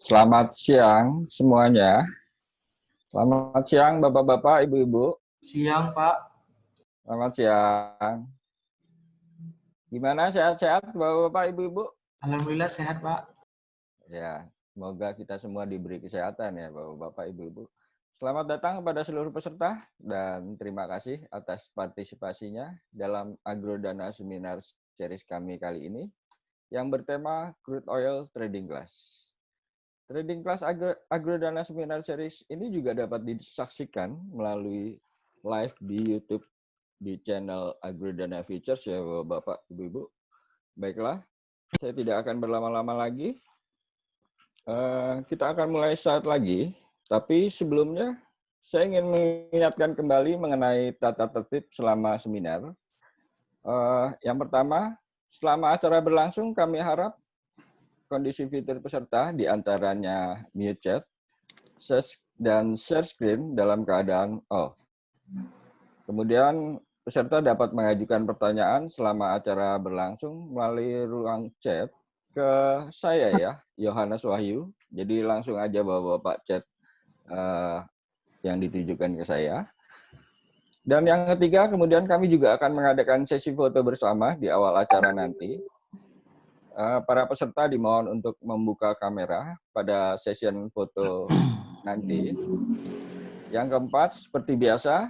Selamat siang semuanya. Selamat siang Bapak-bapak, Ibu-ibu. Siang, Pak. Selamat siang. Gimana, sehat-sehat Bapak-bapak, Ibu-ibu? Alhamdulillah sehat, Pak. Ya, semoga kita semua diberi kesehatan ya Bapak-bapak, Ibu-ibu. Selamat datang kepada seluruh peserta dan terima kasih atas partisipasinya dalam Agrodana Seminar Series kami kali ini yang bertema Crude Oil Trading Class. Trading Class Agrodana Seminar Series ini juga dapat disaksikan melalui live di YouTube di channel Agrodana Futures ya Bapak, Ibu-ibu. Baiklah, saya tidak akan berlama-lama lagi. Kita akan mulai saat lagi, tapi sebelumnya saya ingin mengingatkan kembali mengenai tata tertib selama seminar. Yang pertama, selama acara berlangsung kami harap kondisi fitur peserta diantaranya mute chat dan share screen dalam keadaan off. Kemudian peserta dapat mengajukan pertanyaan selama acara berlangsung melalui ruang chat ke saya ya, Yohanes Wahyu. Jadi langsung aja Bapak chat yang ditujukan ke saya. Dan yang ketiga, kemudian kami juga akan mengadakan sesi foto bersama di awal acara nanti. Para peserta dimohon untuk membuka kamera pada session foto nanti. Yang keempat, seperti biasa,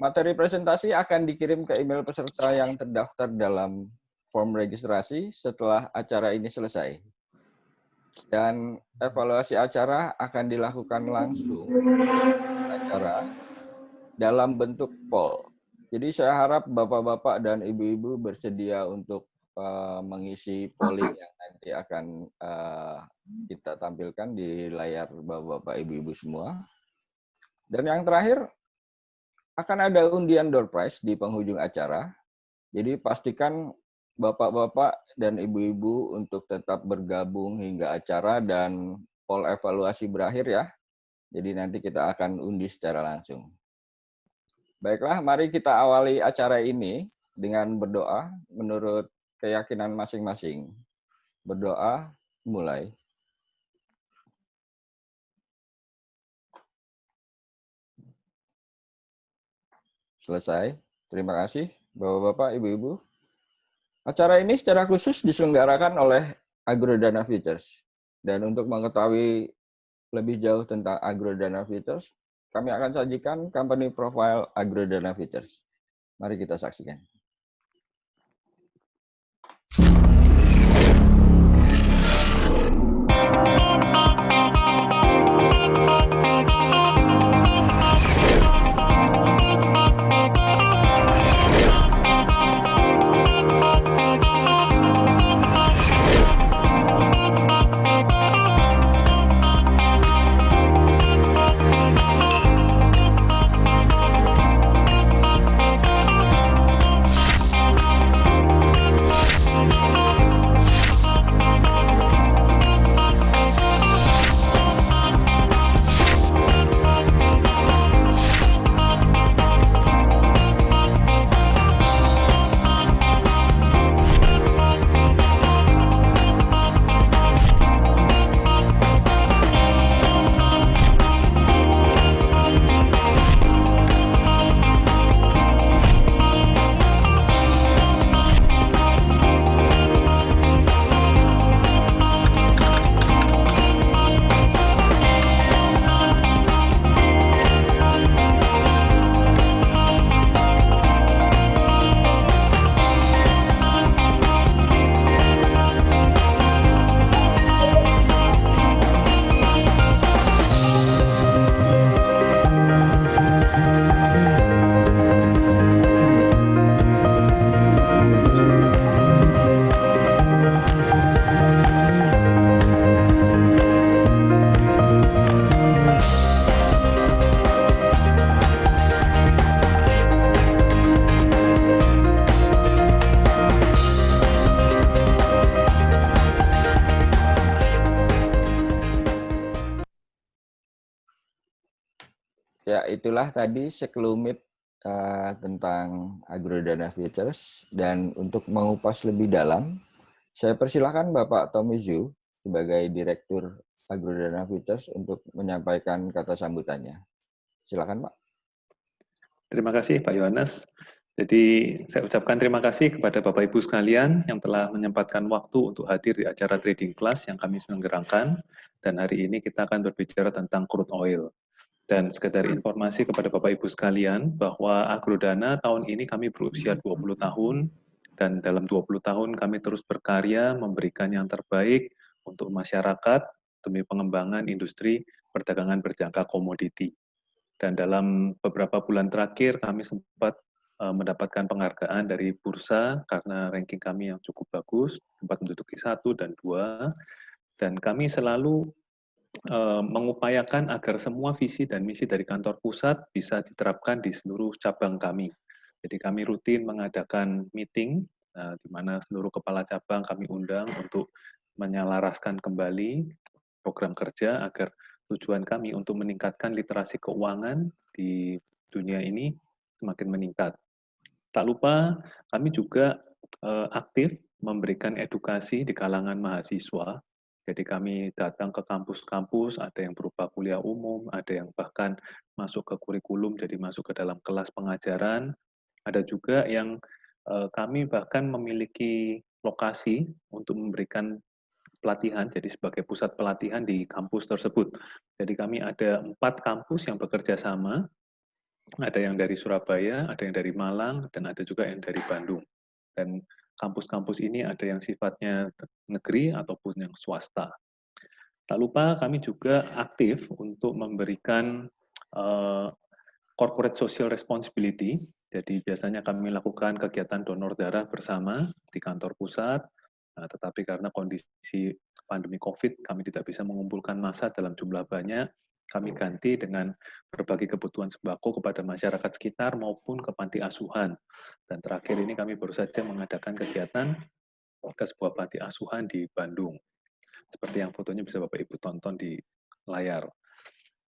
materi presentasi akan dikirim ke email peserta yang terdaftar dalam form registrasi setelah acara ini selesai. Dan evaluasi acara akan dilakukan langsung acara dalam bentuk poll. Jadi saya harap Bapak-bapak dan Ibu-ibu bersedia untuk mengisi polling yang nanti akan kita tampilkan di layar Bapak-bapak Ibu-ibu semua. Dan yang terakhir, akan ada undian door prize di penghujung acara. Jadi pastikan Bapak-bapak dan Ibu-ibu untuk tetap bergabung hingga acara dan poll evaluasi berakhir ya. Jadi nanti kita akan undi secara langsung. Baiklah, mari kita awali acara ini dengan berdoa menurut keyakinan masing-masing. Berdoa, mulai. Selesai. Terima kasih, Bapak-bapak, Ibu-ibu. Acara ini secara khusus diselenggarakan oleh Agrodana Futures. Dan untuk mengetahui lebih jauh tentang Agrodana Futures, kami akan sajikan company profile Agrodana Futures. Mari kita saksikan. Ya, itulah tadi sekelumit tentang Agrodana Futures. Dan untuk mengupas lebih dalam, saya persilahkan Bapak Tommy Zhu sebagai Direktur Agrodana Futures untuk menyampaikan kata sambutannya. Silakan, Pak. Terima kasih Pak Yohanes. Jadi saya ucapkan terima kasih kepada Bapak Ibu sekalian yang telah menyempatkan waktu untuk hadir di acara trading class yang kami selenggarakan. Dan hari ini kita akan berbicara tentang crude oil. Dan sekedar informasi kepada Bapak Ibu sekalian bahwa Agrodana tahun ini kami berusia 20 tahun dan dalam 20 tahun kami terus berkarya memberikan yang terbaik untuk masyarakat demi pengembangan industri perdagangan berjangka komoditi. Dan dalam beberapa bulan terakhir kami sempat mendapatkan penghargaan dari bursa karena ranking kami yang cukup bagus, sempat menduduki 1 dan 2, dan kami selalu mengupayakan agar semua visi dan misi dari kantor pusat bisa diterapkan di seluruh cabang kami. Jadi kami rutin mengadakan meeting, di mana seluruh kepala cabang kami undang untuk menyelaraskan kembali program kerja agar tujuan kami untuk meningkatkan literasi keuangan di dunia ini semakin meningkat. Tak lupa kami juga aktif memberikan edukasi di kalangan mahasiswa. Jadi kami datang ke kampus-kampus, ada yang berupa kuliah umum, ada yang bahkan masuk ke kurikulum, jadi masuk ke dalam kelas pengajaran. Ada juga yang kami bahkan memiliki lokasi untuk memberikan pelatihan, jadi sebagai pusat pelatihan di kampus tersebut. Jadi kami ada 4 kampus yang bekerja sama, ada yang dari Surabaya, ada yang dari Malang, dan ada juga yang dari Bandung. Dan kampus-kampus ini ada yang sifatnya negeri ataupun yang swasta. Tak lupa kami juga aktif untuk memberikan corporate social responsibility. Jadi biasanya kami lakukan kegiatan donor darah bersama di kantor pusat, tetapi karena kondisi pandemi COVID, kami tidak bisa mengumpulkan massa dalam jumlah banyak, kami ganti dengan berbagi kebutuhan sembako kepada masyarakat sekitar maupun ke panti asuhan. Dan terakhir ini kami baru saja mengadakan kegiatan ke sebuah panti asuhan di Bandung. Seperti yang fotonya bisa Bapak Ibu tonton di layar.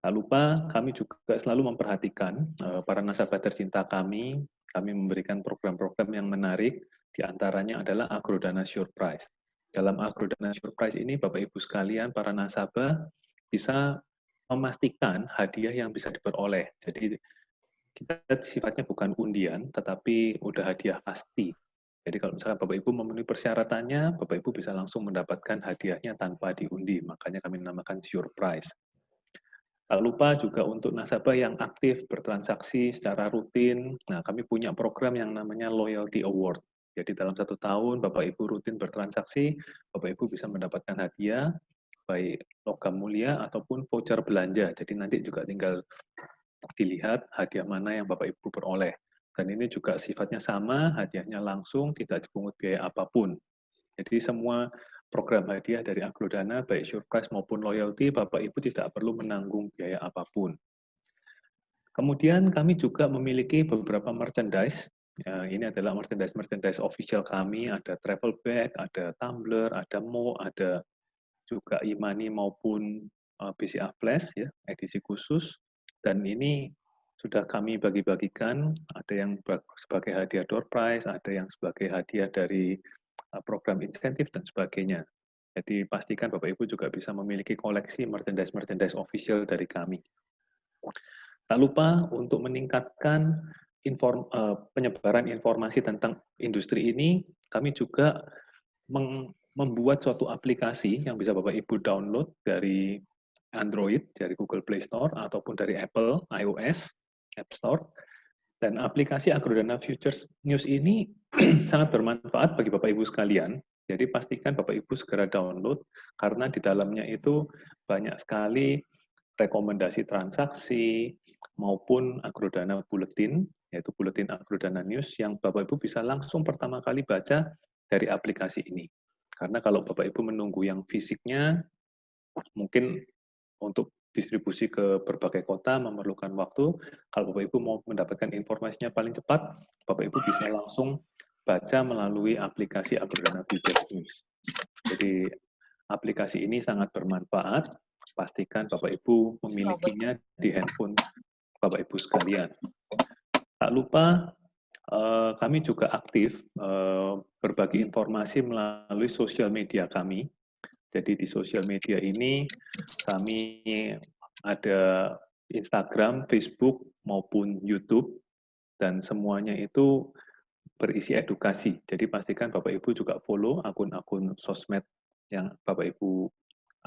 Tak lupa kami juga selalu memperhatikan para nasabah tercinta kami memberikan program-program yang menarik, diantaranya adalah Agrodana Surprise. Dalam Agrodana Surprise ini Bapak Ibu sekalian, para nasabah bisa memastikan hadiah yang bisa diperoleh. Jadi kita sifatnya bukan undian, tetapi udah hadiah pasti. Jadi kalau misalkan Bapak Ibu memenuhi persyaratannya, Bapak Ibu bisa langsung mendapatkan hadiahnya tanpa diundi. Makanya kami namakan surprise. Tak lupa juga untuk nasabah yang aktif bertransaksi secara rutin. Nah, kami punya program yang namanya Loyalty Award. Jadi dalam 1 tahun Bapak Ibu rutin bertransaksi, Bapak Ibu bisa mendapatkan hadiah, baik logam mulia ataupun voucher belanja. Jadi nanti juga tinggal dilihat hadiah mana yang Bapak Ibu peroleh. Dan ini juga sifatnya sama, hadiahnya langsung, tidak dipungut biaya apapun. Jadi semua program hadiah dari Agrodana, baik surprise maupun loyalty, Bapak Ibu tidak perlu menanggung biaya apapun. Kemudian kami juga memiliki beberapa merchandise. Ini adalah merchandise official kami, ada travel bag, ada tumbler, ada mo, ada juga e-money maupun BCA Flash, ya, edisi khusus. Dan ini sudah kami bagi-bagikan, ada yang sebagai hadiah door prize, ada yang sebagai hadiah dari program insentif, dan sebagainya. Jadi pastikan Bapak Ibu juga bisa memiliki koleksi merchandise official dari kami. Tak lupa untuk meningkatkan penyebaran informasi tentang industri ini, kami juga membuat suatu aplikasi yang bisa Bapak Ibu download dari Android, dari Google Play Store, ataupun dari Apple iOS App Store. Dan aplikasi Agrodana Futures News ini sangat bermanfaat bagi Bapak Ibu sekalian. Jadi pastikan Bapak Ibu segera download, karena di dalamnya itu banyak sekali rekomendasi transaksi maupun Agrodana Bulletin, yaitu Bulletin Agrodana News, yang Bapak Ibu bisa langsung pertama kali baca dari aplikasi ini. Karena kalau Bapak Ibu menunggu yang fisiknya, mungkin untuk distribusi ke berbagai kota memerlukan waktu. Kalau Bapak Ibu mau mendapatkan informasinya paling cepat, Bapak Ibu bisa langsung baca melalui aplikasi Agrodana Futures News. Jadi aplikasi ini sangat bermanfaat. Pastikan Bapak Ibu memilikinya di handphone Bapak Ibu sekalian. Tak lupa kami juga aktif berbagi informasi melalui sosial media kami. Jadi di sosial media ini kami ada Instagram, Facebook, maupun YouTube, dan semuanya itu berisi edukasi. Jadi pastikan Bapak Ibu juga follow akun-akun sosmed yang Bapak Ibu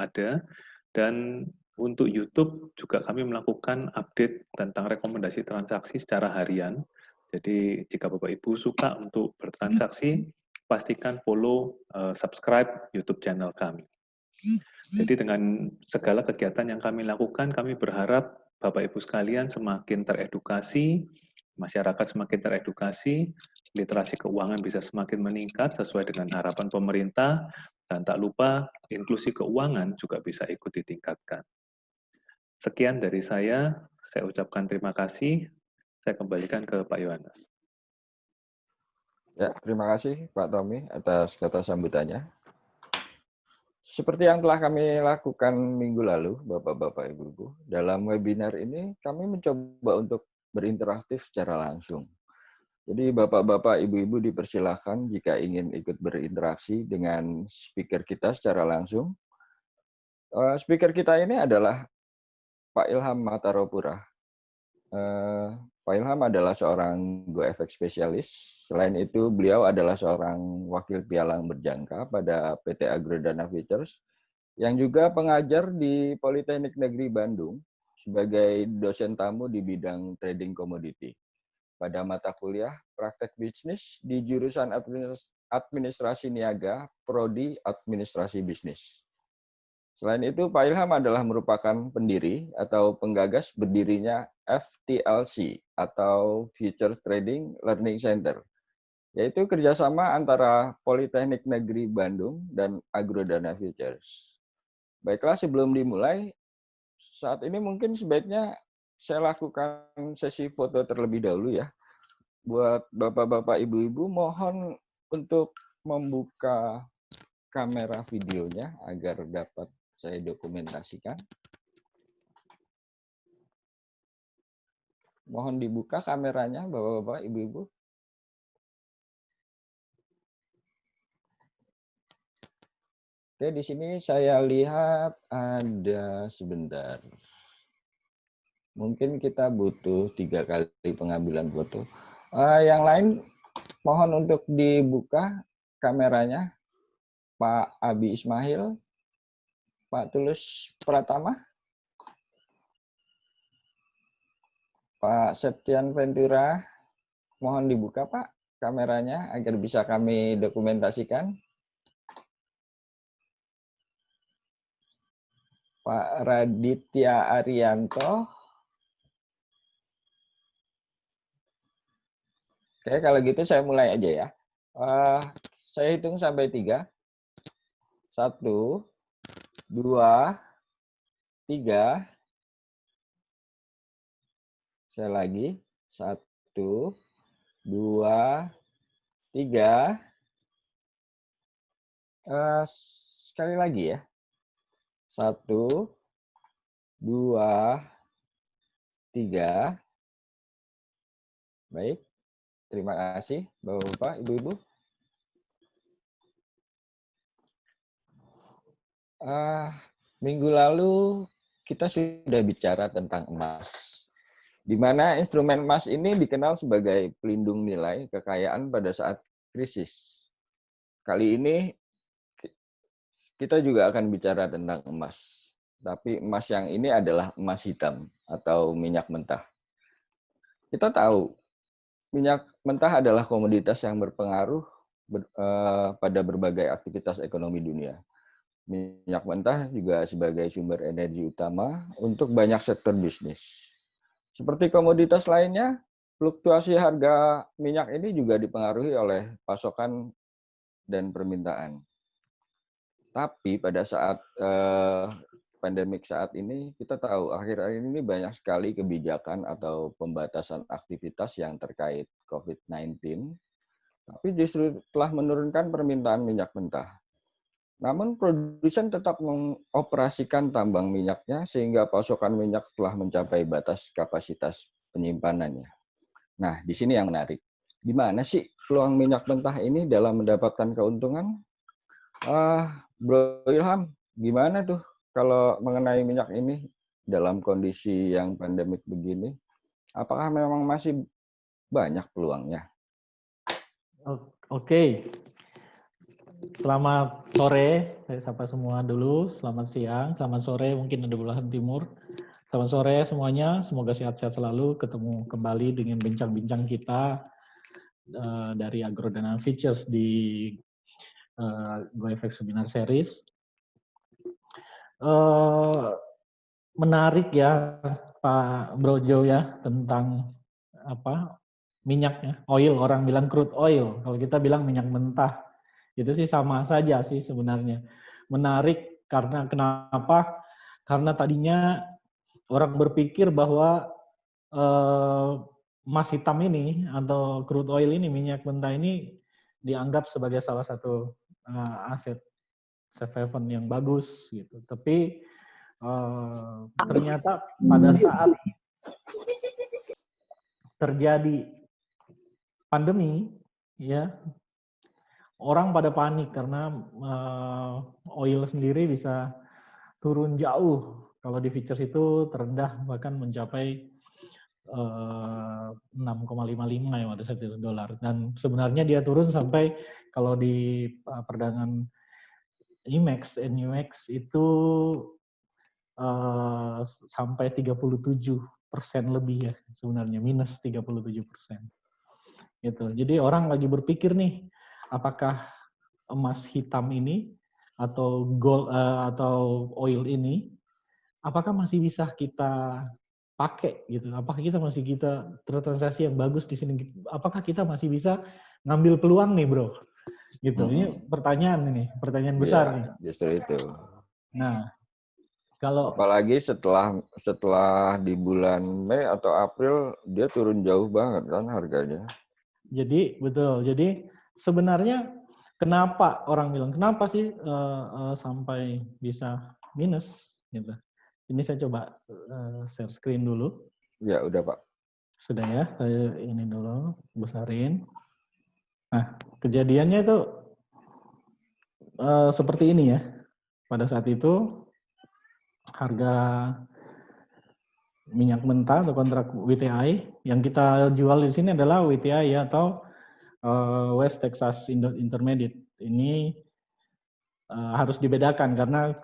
ada. Dan untuk YouTube juga kami melakukan update tentang rekomendasi transaksi secara harian. Jadi jika Bapak Ibu suka untuk bertransaksi, pastikan follow, subscribe YouTube channel kami. Jadi dengan segala kegiatan yang kami lakukan, kami berharap Bapak Ibu sekalian semakin teredukasi, masyarakat semakin teredukasi, literasi keuangan bisa semakin meningkat sesuai dengan harapan pemerintah, dan tak lupa inklusi keuangan juga bisa ikut ditingkatkan. Sekian dari saya ucapkan terima kasih. Saya kembalikan ke Pak Yohanes. Ya, terima kasih Pak Tommy atas kata sambutannya. Seperti yang telah kami lakukan minggu lalu, Bapak-Bapak, Ibu-Ibu, dalam webinar ini kami mencoba untuk berinteraktif secara langsung. Jadi Bapak-Bapak, Ibu-Ibu dipersilahkan jika ingin ikut berinteraksi dengan speaker kita secara langsung. Speaker kita ini adalah Pak Ilham Mataropura. Pak Ilham adalah seorang GoFX spesialis. Selain itu, beliau adalah seorang wakil pialang berjangka pada PT Agrodana Futures, yang juga pengajar di Politeknik Negeri Bandung sebagai dosen tamu di bidang trading komoditi pada mata kuliah praktek bisnis di jurusan administrasi niaga, prodi administrasi bisnis. Selain itu, Pak Ilham adalah merupakan pendiri atau penggagas berdirinya FTLC atau Future Trading Learning Center, yaitu kerjasama antara Politeknik Negeri Bandung dan Agrodana Futures. Baiklah, sebelum dimulai, saat ini mungkin sebaiknya saya lakukan sesi foto terlebih dahulu ya. Buat Bapak-Bapak, Ibu-Ibu, mohon untuk membuka kamera videonya agar dapat saya dokumentasikan. Mohon dibuka kameranya, Bapak-Bapak, Ibu-Ibu. Oke, di sini saya lihat ada sebentar. Mungkin kita butuh 3 kali pengambilan foto. Yang lain, mohon untuk dibuka kameranya. Pak Abi Ismail, Pak Tulus Pratama, Pak Septian Ventura, mohon dibuka Pak kameranya agar bisa kami dokumentasikan. Pak Raditya Arianto. Oke, kalau gitu saya mulai aja ya. Saya hitung sampai 3. 1, 2, 3. Saya lagi. 1, 2, 3. Sekali lagi ya. 1, 2, 3. Baik. Terima kasih, Bapak-Bapak, Ibu-Ibu. Minggu lalu kita sudah bicara tentang emas, di mana instrumen emas ini dikenal sebagai pelindung nilai kekayaan pada saat krisis. Kali ini kita juga akan bicara tentang emas, tapi emas yang ini adalah emas hitam atau minyak mentah. Kita tahu minyak mentah adalah komoditas yang berpengaruh pada berbagai aktivitas ekonomi dunia. Minyak mentah juga sebagai sumber energi utama untuk banyak sektor bisnis. Seperti komoditas lainnya, fluktuasi harga minyak ini juga dipengaruhi oleh pasokan dan permintaan. Tapi pada saat pandemik saat ini, kita tahu akhir-akhir ini banyak sekali kebijakan atau pembatasan aktivitas yang terkait COVID-19, tapi justru telah menurunkan permintaan minyak mentah. Namun produsen tetap mengoperasikan tambang minyaknya sehingga pasokan minyak telah mencapai batas kapasitas penyimpanannya. Nah, di sini yang menarik. Di mana sih peluang minyak mentah ini dalam mendapatkan keuntungan? Bro Ilham, gimana tuh kalau mengenai minyak ini dalam kondisi yang pandemik begini? Apakah memang masih banyak peluangnya? Oke. Selamat sore, saya sapa semua dulu. Selamat siang, selamat sore, mungkin ada belahan timur. Selamat sore semuanya, semoga sehat-sehat selalu. Ketemu kembali dengan bincang-bincang kita dari Agrodana Features di GoFX Seminar Series. Menarik ya Pak Brojo ya tentang minyaknya, oil, orang bilang crude oil, kalau kita bilang minyak mentah. Itu sih sama saja sih sebenarnya. Menarik karena kenapa? Karena tadinya orang berpikir bahwa emas hitam ini atau crude oil ini, minyak mentah ini dianggap sebagai salah satu aset safe haven yang bagus gitu. Tapi ternyata pada saat terjadi pandemi, ya orang pada panik karena oil sendiri bisa turun jauh. Kalau di futures itu terendah bahkan mencapai 6,55 ya pada saat itu dolar. Dan sebenarnya dia turun sampai kalau di perdagangan IMEX, NUX itu sampai 37% lebih ya sebenarnya, minus 37%. Gitu. Jadi orang lagi berpikir nih, apakah emas hitam ini atau gold atau oil ini, apakah masih bisa kita pakai gitu? Apakah kita masih transaksi yang bagus di sini? Apakah kita masih bisa ngambil peluang nih, bro? Gitu. Ini pertanyaan besar nih. Justru itu. Nah, kalau apalagi setelah di bulan Mei atau April dia turun jauh banget kan harganya. Jadi betul. Jadi sebenarnya kenapa orang bilang kenapa sih sampai bisa minus gitu. Ini saya coba share screen dulu. Ya udah Pak. Sudah ya, saya ini dulu besarin. Nah, kejadiannya itu seperti ini ya. Pada saat itu harga minyak mentah atau kontrak WTI yang kita jual di sini adalah WTI ya, atau West Texas Intermediate. Ini harus dibedakan karena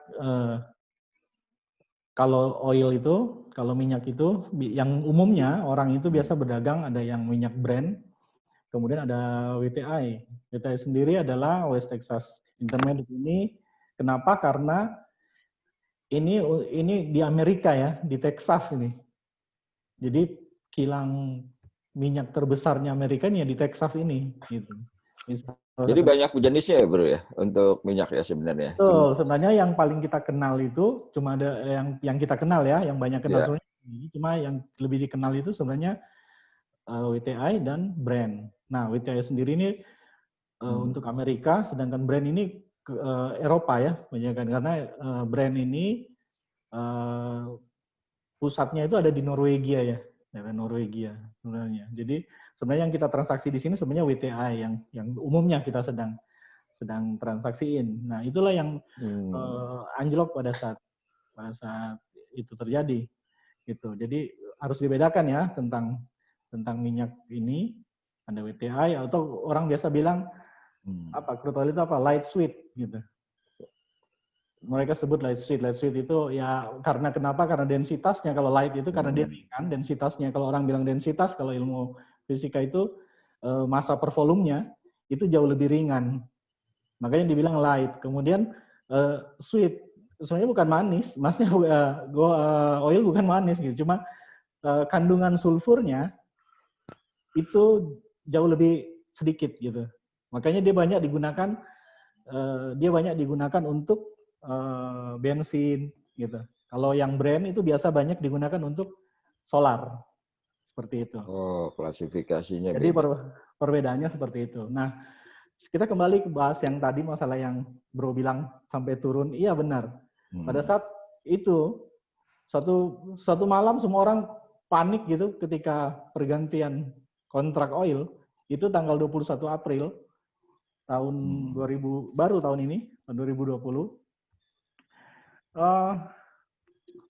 kalau oil itu, kalau minyak itu, yang umumnya orang itu biasa berdagang ada yang minyak Brent, kemudian ada WTI. WTI sendiri adalah West Texas Intermediate ini. Kenapa? Karena ini di Amerika ya, di Texas ini. Jadi kilang minyak terbesarnya Amerika ini ya di Texas ini. Gitu. Jadi banyak jenisnya ya bro ya untuk minyak ya sebenarnya. Betul, sebenarnya yang paling kita kenal itu cuma ada yang kita kenal ya, yang banyak kenal sebenarnya. Cuma yang lebih dikenal itu sebenarnya WTI dan Brent. Nah, WTI sendiri ini untuk Amerika, sedangkan Brent ini ke Eropa ya, karena Brent ini pusatnya itu ada di Norwegia ya, daerah Norwegia sebenarnya. Jadi sebenarnya yang kita transaksi di sini sebenarnya WTI yang umumnya kita sedang transaksiin. Nah, itulah yang anjlok pada saat itu terjadi. Gitu. Jadi harus dibedakan ya tentang minyak ini, ada WTI atau orang biasa bilang crude oil itu light sweet gitu. Mereka sebut light sweet. Light sweet itu ya karena kenapa? Karena densitasnya. Kalau light itu karena dia ringan, densitasnya. Kalau orang bilang densitas, kalau ilmu fisika itu massa per volumenya itu jauh lebih ringan. Makanya dibilang light. Kemudian sweet, sebenarnya bukan manis. Maksudnya oil bukan manis gitu. Cuma kandungan sulfurnya itu jauh lebih sedikit gitu. Makanya dia banyak digunakan untuk bensin gitu. Kalau yang Brent itu biasa banyak digunakan untuk solar. Seperti itu. Oh, klasifikasinya jadi beda. Perbedaannya seperti itu. Nah, kita kembali ke bahas yang tadi masalah yang bro bilang sampai turun. Iya benar. Pada saat itu suatu malam semua orang panik gitu ketika pergantian kontrak oil itu tanggal 21 April tahun 2000 baru tahun ini tahun 2020. Eh,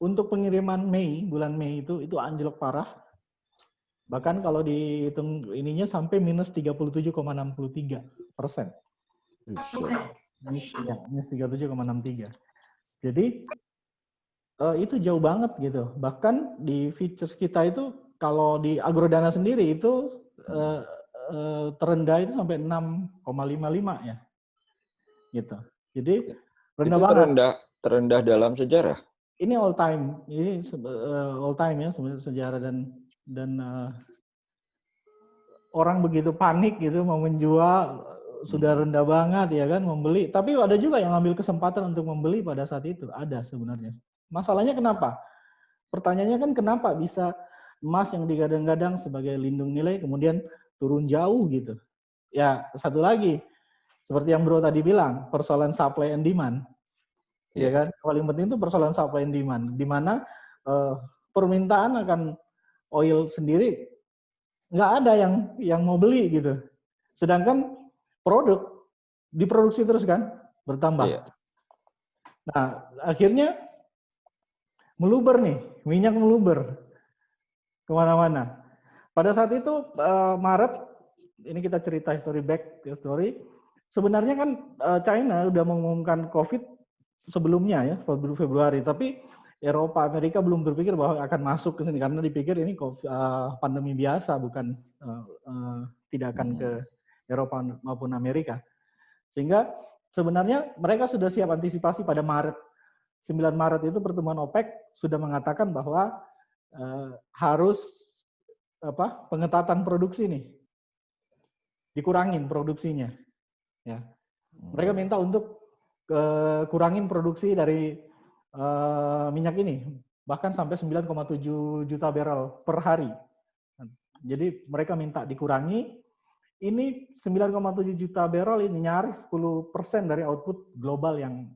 untuk pengiriman bulan Mei itu anjlok parah. Bahkan kalau dihitung ininya sampai minus 37,63%. Minus 37,63. Jadi itu jauh banget gitu. Bahkan di features kita itu kalau di Agrodana sendiri itu terendah itu sampai 6,55 ya. Gitu. Jadi rendah itu banget. terendah dalam sejarah. Ini all time ya sebenarnya sejarah dan orang begitu panik gitu mau menjual sudah rendah banget ya kan membeli, tapi ada juga yang ambil kesempatan untuk membeli pada saat itu, ada sebenarnya. Masalahnya kenapa? Pertanyaannya kan kenapa bisa emas yang digadang-gadang sebagai lindung nilai kemudian turun jauh gitu. Ya, satu lagi seperti yang Bro tadi bilang, persoalan supply and demand. Ya kan, paling penting itu persoalan supply and demand, di mana permintaan akan oil sendiri nggak ada yang mau beli gitu, sedangkan produk diproduksi terus kan bertambah. Nah akhirnya meluber nih, minyak meluber kemana-mana. Pada saat itu Maret, ini kita cerita story. Sebenarnya kan China udah mengumumkan COVID sebelumnya ya, Februari, tapi Eropa, Amerika belum berpikir bahwa akan masuk ke sini karena dipikir ini pandemi biasa, bukan tidak akan ke Eropa maupun Amerika. Sehingga sebenarnya mereka sudah siap antisipasi pada Maret. 9 Maret itu pertemuan OPEC sudah mengatakan bahwa harus pengetatan produksi nih. Dikurangin produksinya. Ya. Mereka minta untuk kurangin produksi dari minyak ini, bahkan sampai 9,7 juta barrel per hari. Jadi mereka minta dikurangi. Ini 9,7 juta barrel ini nyaris 10% dari output global yang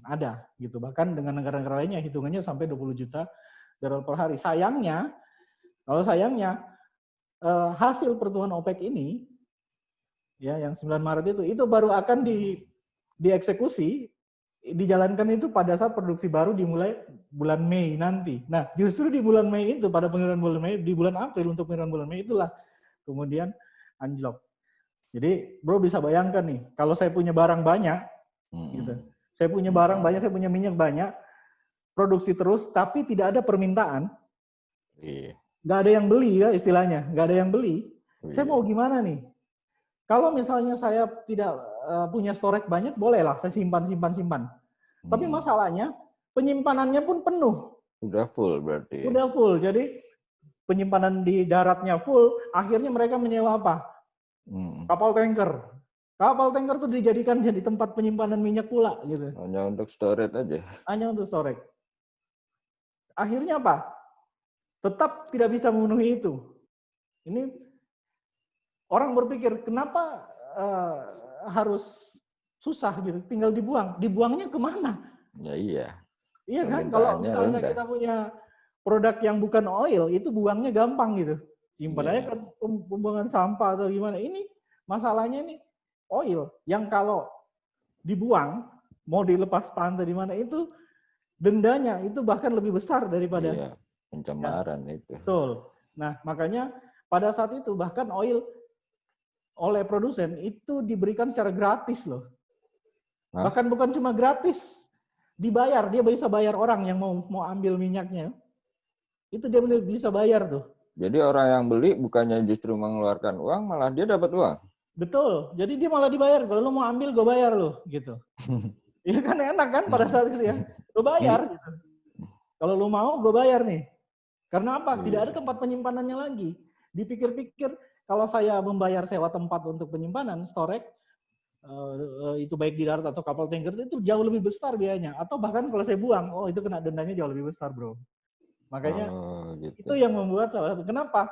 ada gitu. Bahkan dengan negara-negara lainnya hitungannya sampai 20 juta barrel per hari. Sayangnya hasil pertemuan OPEC ini ya yang 9 Maret itu baru akan dieksekusi, dijalankan itu pada saat produksi baru dimulai bulan Mei nanti. Nah, justru di bulan Mei itu, pada pengiriman bulan Mei, di bulan April untuk pengiriman bulan Mei itulah kemudian anjlok. Jadi, Bro bisa bayangkan nih, kalau saya punya barang banyak, gitu. Saya punya barang banyak, saya punya minyak banyak, produksi terus, tapi tidak ada permintaan, nggak ada yang beli ya istilahnya, nggak ada yang beli. Saya mau gimana nih? Kalau misalnya saya tidak punya storage banyak, bolehlah saya simpan. Tapi masalahnya penyimpanan pun penuh. Udah full berarti. Udah full. Jadi penyimpanan di daratnya full, akhirnya mereka menyewa apa? Kapal tanker. Kapal tanker itu dijadikan jadi tempat penyimpanan minyak pula gitu. Hanya untuk storage aja. Hanya untuk storage. Akhirnya apa? Tetap tidak bisa memenuhi itu. Ini orang berpikir, kenapa harus susah gitu, tinggal dibuang. Dibuangnya kemana? Ya iya. Iya kan, kalau misalnya kita punya produk yang bukan oil, itu buangnya gampang gitu. Simpan aja ke pembuangan sampah atau gimana. Ini masalahnya nih oil, yang kalau dibuang, mau dilepas pantai di mana, itu dendanya itu bahkan lebih besar daripada pencemaran itu. Betul. Nah, makanya pada saat itu bahkan oil oleh produsen itu diberikan secara gratis loh. Bahkan bukan cuma gratis, dibayar. Dia bisa bayar orang yang mau ambil minyaknya. Itu dia bisa bayar tuh. Jadi orang yang beli bukannya justru mengeluarkan uang, malah dia dapat uang. Betul. Jadi dia malah dibayar. Kalau lo mau ambil, gue bayar lo, gitu. Iya kan enak kan pada saat itu ya. Lo bayar gitu. Kalau lo mau, gue bayar nih. Karena apa? Tidak ada tempat penyimpanannya lagi. Dipikir-pikir, kalau saya membayar sewa tempat untuk penyimpanan, storage, itu baik di darat atau kapal tanker, itu jauh lebih besar biayanya. Atau bahkan kalau saya buang, itu kena dendanya jauh lebih besar, bro. Makanya itu yang membuat salah satu. Kenapa?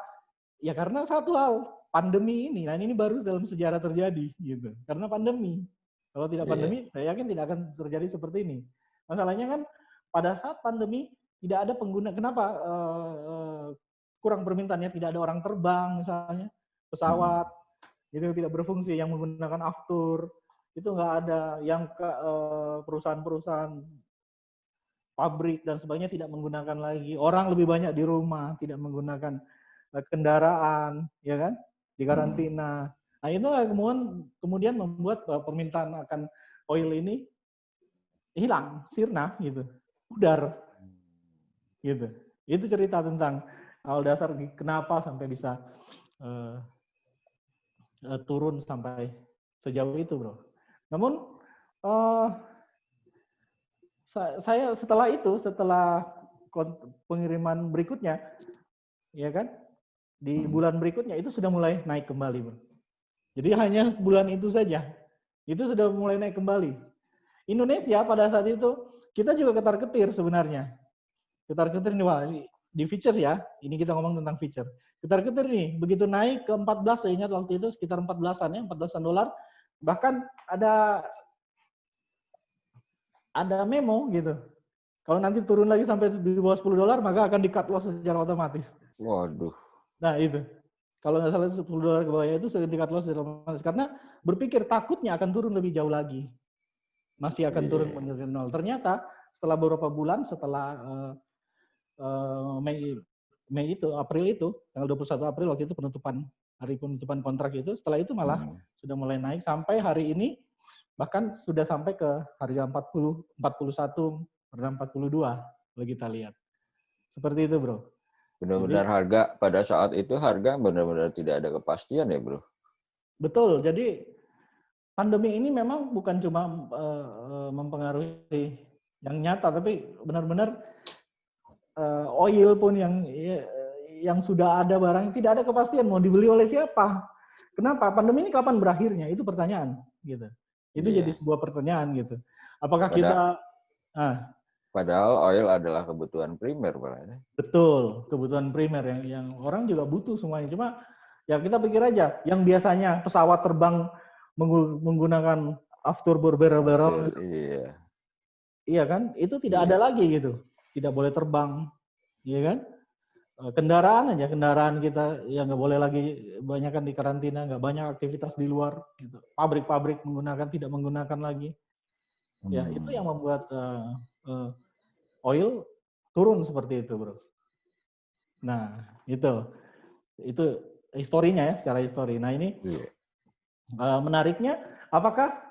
Ya karena satu hal, pandemi ini. Nah ini baru dalam sejarah terjadi. Gitu. Karena pandemi. Kalau tidak pandemi, saya yakin tidak akan terjadi seperti ini. Masalahnya kan, pada saat pandemi, tidak ada pengguna. Kenapa kurang permintaannya? Tidak ada orang terbang misalnya, pesawat itu tidak berfungsi, yang menggunakan aftur itu nggak ada, yang perusahaan-perusahaan pabrik dan sebagainya tidak menggunakan lagi. Orang lebih banyak di rumah, tidak menggunakan kendaraan, ya kan? Di karantina. Nah, itu kemudian membuat permintaan akan oil ini hilang, sirna gitu. Pudar gitu. Itu cerita tentang awal dasar kenapa sampai bisa turun sampai sejauh itu, bro. Namun saya setelah pengiriman berikutnya, ya kan, di bulan berikutnya itu sudah mulai naik kembali, bro. Jadi hanya bulan itu saja, itu sudah mulai naik kembali. Indonesia pada saat itu kita juga ketar-ketir sebenarnya. Ketar-ketir nih, wah, di feature ya, ini kita ngomong tentang feature. Ketar-ketir nih, begitu naik ke 14, saya ingat waktu itu sekitar 14-an ya, 14-an dolar. Bahkan ada memo gitu. Kalau nanti turun lagi sampai di bawah 10 dolar, maka akan di cut loss secara otomatis. Waduh. Nah itu. Kalau nggak salah 10 dolar ke bawah itu sudah di cut loss secara otomatis. Karena berpikir takutnya akan turun lebih jauh lagi. Masih akan turun menjadi nol. Ternyata setelah beberapa bulan, setelah April itu, tanggal 21 April waktu itu hari penutupan kontrak itu, setelah itu malah sudah mulai naik sampai hari ini, bahkan sudah sampai ke harga 41, harga 42 kalau kita lihat. Seperti itu, bro. Benar-benar harga pada saat itu benar-benar tidak ada kepastian ya, bro. Betul. Jadi pandemi ini memang bukan cuma mempengaruhi yang nyata, tapi benar-benar oil pun yang sudah ada barang tidak ada kepastian mau dibeli oleh siapa. Kenapa? Pandemi ini kapan berakhirnya? Itu pertanyaan, gitu. Itu jadi sebuah pertanyaan gitu. Apakah padahal oil adalah kebutuhan primer, Pak. Betul, kebutuhan primer yang orang juga butuh semuanya. Cuma ya kita pikir aja, yang biasanya pesawat terbang menggunakan afterburner barrel, iya kan? Itu tidak ada lagi gitu. Tidak boleh terbang, iya kan? Kendaraan kita yang nggak boleh lagi, banyak kan di karantina, nggak banyak aktivitas di luar. Gitu. Pabrik-pabrik tidak menggunakan lagi. Ya itu yang membuat oil turun seperti itu, bro. Nah itu historinya ya, secara histori. Nah ini menariknya,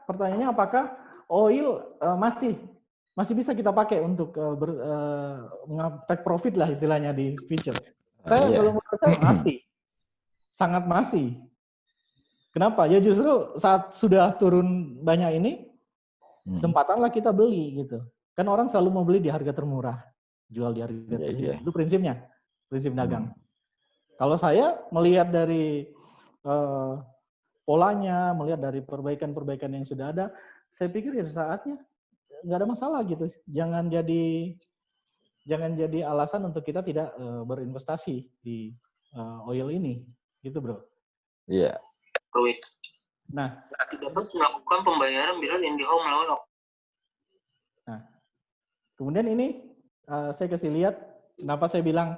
pertanyaannya apakah oil masih bisa kita pakai untuk take profit lah istilahnya di future. Kalau menurut saya sangat masih. Kenapa? Ya justru saat sudah turun banyak ini, kesempatanlah kita beli gitu. Kan orang selalu mau beli di harga termurah, jual di harga tertinggi. Itu prinsipnya, prinsip dagang. Kalau saya melihat dari polanya, melihat dari perbaikan-perbaikan yang sudah ada, saya pikir ya saatnya nggak ada masalah gitu. Jangan jadi alasan untuk kita tidak berinvestasi di oil ini, gitu, bro. Iya. Nah, saat dapat melakukan pembayaran bila IndiHome melawan. Nah, kemudian ini saya kasih lihat kenapa saya bilang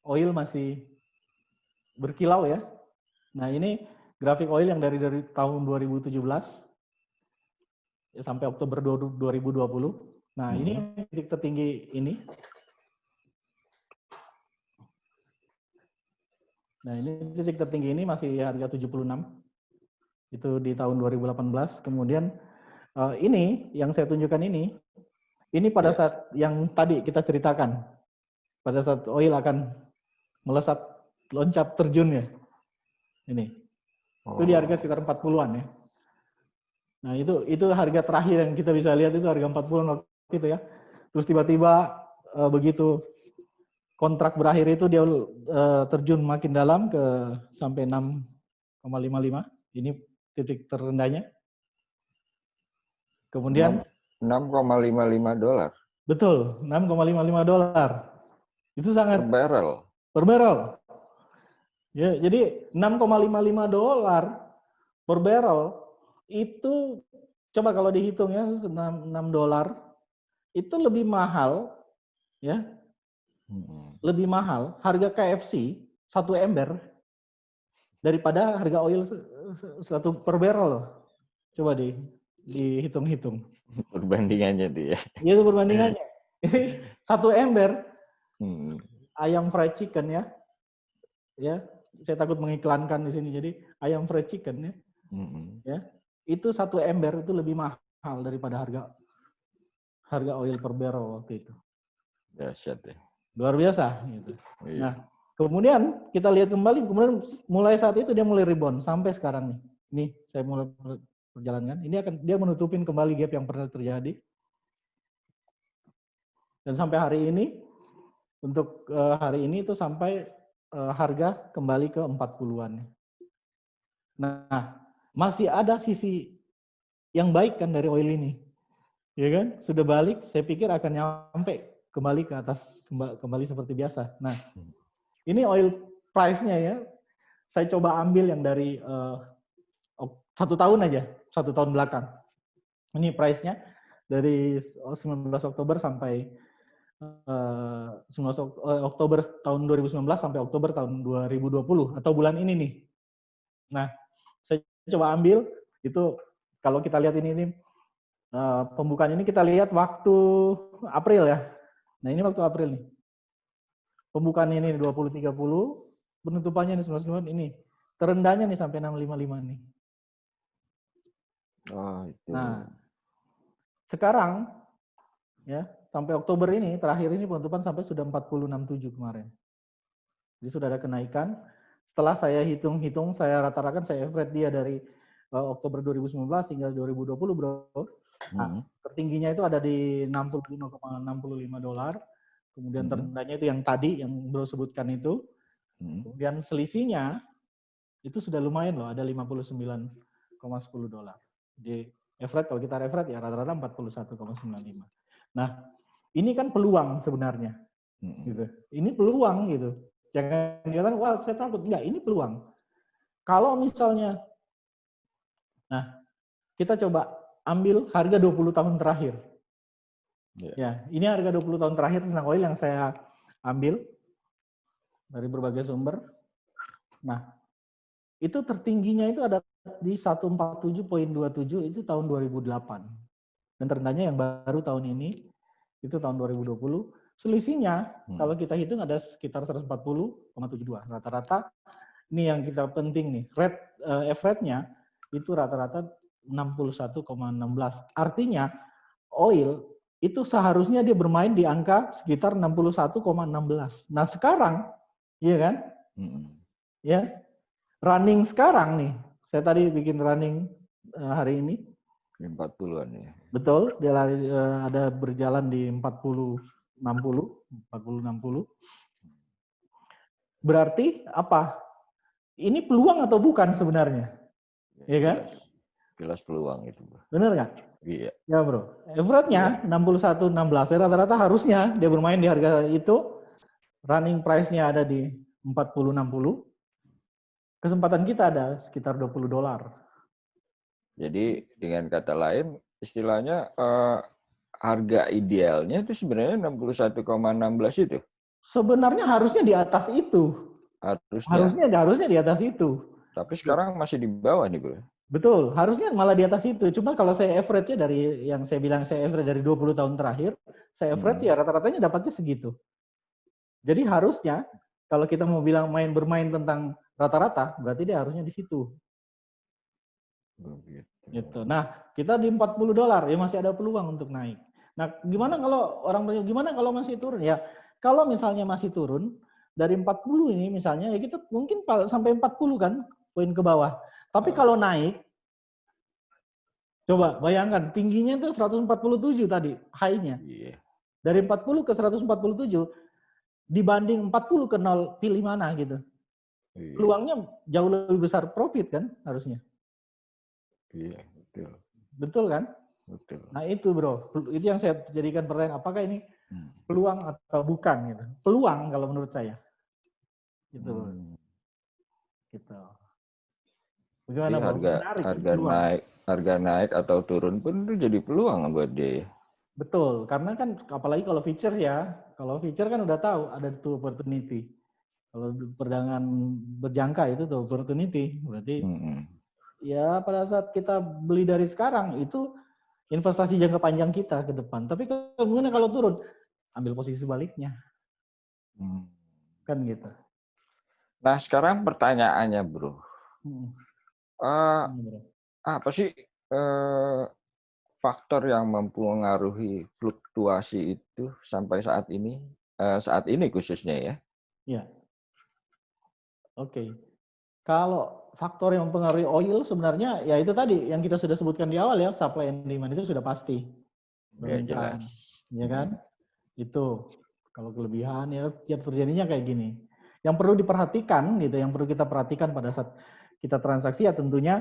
oil masih berkilau ya. Nah, ini grafik oil yang dari tahun 2017 sampai Oktober 2020. Nah, ini titik tertinggi ini. Nah, ini titik tertinggi ini masih harga 76. Itu di tahun 2018. Kemudian ini yang saya tunjukkan ini pada saat yang tadi kita ceritakan. Pada saat oil akan melesat, loncat terjun ya. Ini. Itu di harga sekitar 40-an ya. Nah, itu harga terakhir yang kita bisa lihat itu harga 40 waktu itu ya. Terus tiba-tiba begitu kontrak berakhir itu dia terjun makin dalam sampai 6,55. Ini titik terendahnya. Kemudian 6,55 dolar. Betul, 6,55 dolar. Itu sangat per barrel. Ya, jadi 6,55 dolar per barrel itu coba kalau dihitung ya 6 dolar itu lebih mahal ya. Lebih mahal harga KFC 1 ember daripada harga oil 1 per barrel loh. Coba dihitung-hitung. Perbandingannya tuh ya. Itu perbandingannya. Satu ember Hmm. ayam fried chicken ya. Ya, saya takut mengiklankan di sini. Jadi ayam fried chicken ya. Hmm. Ya. Itu satu ember itu lebih mahal daripada harga oil per barrel waktu itu. Dahsyat ya. Luar biasa gitu. Iya. Nah, kemudian kita lihat kembali, kemudian mulai saat itu dia mulai rebound sampai sekarang nih. Nih, saya mulai perjalanan. Ini akan dia menutupin kembali gap yang pernah terjadi. Dan sampai hari ini, untuk hari ini itu sampai harga kembali ke 40-an. Nah, masih ada sisi yang baik kan dari oil ini. Ya kan? Sudah balik, saya pikir akan nyampe kembali ke atas, kembali seperti biasa. Nah, ini oil price-nya ya. Saya coba ambil yang dari 1 tahun aja, 1 tahun belakang. Ini price-nya dari 19 Oktober sampai 19 Oktober tahun 2019 sampai Oktober tahun 2020 atau bulan ini nih. Nah, saya coba ambil itu kalau kita lihat ini pembukaan ini kita lihat waktu April ya. Nah, ini waktu April nih. Pembukaan ini 20.30, penutupannya nih 19 ini. Terendahnya nih sampai 655 nih. Oh, itu. Nah, sekarang ya, sampai Oktober ini terakhir ini penutupan sampai sudah 40.67 kemarin. Jadi sudah ada kenaikan. Setelah saya hitung-hitung, saya rata-ratakan saya average dia dari Oktober 2019 hingga 2020, bro. Nah, tertingginya itu ada di 65,65 dolar. Kemudian terendahnya itu yang tadi yang bro sebutkan itu. Kemudian selisihnya itu sudah lumayan loh, ada 59,10 dolar. Di average kalau kita average ya rata-rata 41,95. Nah, ini kan peluang sebenarnya. Gitu. Ini peluang gitu. Jangan dikatakan, wah saya takut. Enggak, ini peluang. Kalau misalnya, nah kita coba ambil harga 20 tahun terakhir. Ya, ini harga 20 tahun terakhir tentang oil yang saya ambil dari berbagai sumber. Nah, itu tertingginya itu ada di 147.27 itu tahun 2008. Dan terendahnya yang baru tahun ini itu tahun 2020. Selisihnya kalau kita hitung ada sekitar 140,72. Rata-rata ini yang kita penting nih. Average-nya itu rata-rata 61,16. Artinya oil itu seharusnya dia bermain di angka sekitar 61,16. Nah, sekarang iya kan? Ya. Running sekarang nih. Saya tadi bikin running hari ini 40-an ya. Betul, dia ada berjalan di 40-60. Berarti apa? Ini peluang atau bukan sebenarnya? Iya kan? Jelas peluang itu. Benar nggak? Iya. Ya bro. Average-nya 61,16. Rata-rata harusnya dia bermain di harga itu. Running price-nya ada di 40-60. Kesempatan kita ada sekitar 20 dolar. Jadi dengan kata lain, istilahnya harga idealnya itu sebenarnya 61,16 itu. Sebenarnya harusnya di atas itu. Harusnya di atas itu. Tapi sekarang masih di bawah nih, Bro. Betul, harusnya malah di atas itu. Cuma kalau saya average-nya dari yang saya bilang saya average dari 20 tahun terakhir, saya average ya rata-ratanya dapatnya segitu. Jadi harusnya kalau kita mau bilang bermain tentang rata-rata, berarti dia harusnya di situ. Gitu. Nah, kita di 40 dolar ya masih ada peluang untuk naik. Nah, gimana kalau orang banyak gimana kalau masih turun ya? Kalau misalnya masih turun dari 40 ini misalnya ya kita mungkin sampai 40 kan poin ke bawah. Tapi kalau naik coba bayangkan tingginya itu 147 tadi high-nya. Dari 40 ke 147 dibanding 40 ke 0 pilih mana gitu. Peluangnya jauh lebih besar profit kan harusnya. Iya, betul. Betul kan? Betul. Nah itu bro, itu yang saya jadikan pertanyaan, apakah ini peluang atau bukan gitu. Peluang kalau menurut saya. Gitu. Gitu. Bagaimana Bang? Harga naik atau turun pun itu jadi peluang buat dia. Betul, karena kan apalagi kalau feature ya, kalau feature kan udah tahu ada tuh opportunity. Kalau perdagangan berjangka itu tuh opportunity, berarti ya pada saat kita beli dari sekarang itu investasi jangka panjang kita ke depan. Tapi kemudian kalau turun, ambil posisi baliknya. Kan gitu. Nah, sekarang pertanyaannya, Bro. Eh, Bro. apa sih faktor yang mempengaruhi fluktuasi itu sampai saat ini khususnya ya? Ya. Oke. Kalau faktor yang mempengaruhi oil sebenarnya ya itu tadi yang kita sudah sebutkan di awal ya, supply and demand itu sudah pasti. Ya, jelas. Ya kan? Itu kalau kelebihan ya tiap terjadinya kayak gini. Yang perlu diperhatikan gitu, yang perlu kita perhatikan pada saat kita transaksi ya tentunya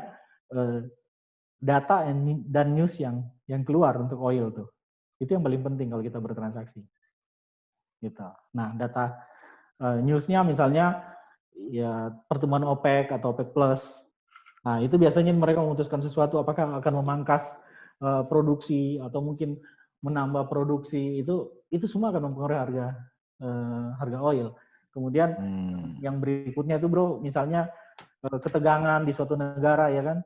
data dan news yang keluar untuk oil tuh. Itu yang paling penting kalau kita bertransaksi. Gitu. Nah, data newsnya misalnya ya pertemuan OPEC atau OPEC Plus. Nah, itu biasanya mereka memutuskan sesuatu apakah akan memangkas produksi atau mungkin menambah produksi, itu semua akan mempengaruhi harga oil. Kemudian yang berikutnya itu Bro, misalnya ketegangan di suatu negara ya kan.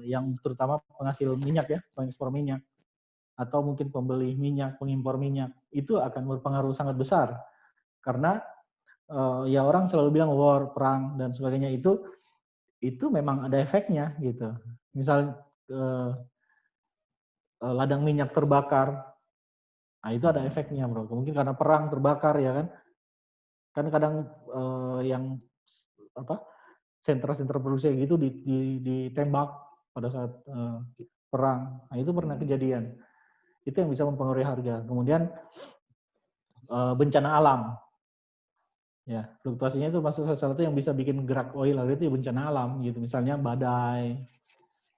Yang terutama penghasil minyak ya, pengekspor minyak atau mungkin pembeli minyak, pengimpor minyak, itu akan berpengaruh sangat besar. Karena ya orang selalu bilang war, perang dan sebagainya itu memang ada efeknya gitu. Misal ladang minyak terbakar, nah itu ada efeknya Bro. Mungkin karena perang terbakar ya kan. Kan kadang yang sentra-sentra produksi gitu ditembak pada saat perang. Nah itu pernah kejadian. Itu yang bisa mempengaruhi harga. Kemudian bencana alam. Ya, fluktuasinya itu masuk salah satu yang bisa bikin gerak oil itu ya bencana alam gitu. Misalnya badai,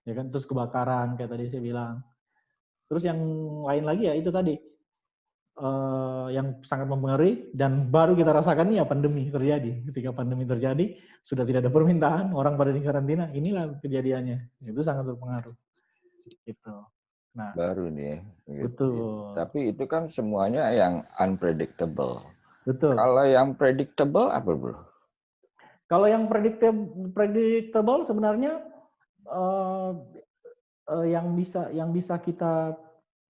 ya kan, terus kebakaran kayak tadi saya bilang. Terus yang lain lagi ya itu tadi yang sangat mempengaruhi dan baru kita rasakan ya pandemi terjadi. Ketika pandemi terjadi sudah tidak ada permintaan, orang pada di karantina, inilah kejadiannya. Itu sangat berpengaruh. Gitu. Nah, baru nih. Gitu. Betul. Tapi itu kan semuanya yang unpredictable. Betul. Kalau yang predictable apa, Bro? Kalau yang predictable sebenarnya yang bisa kita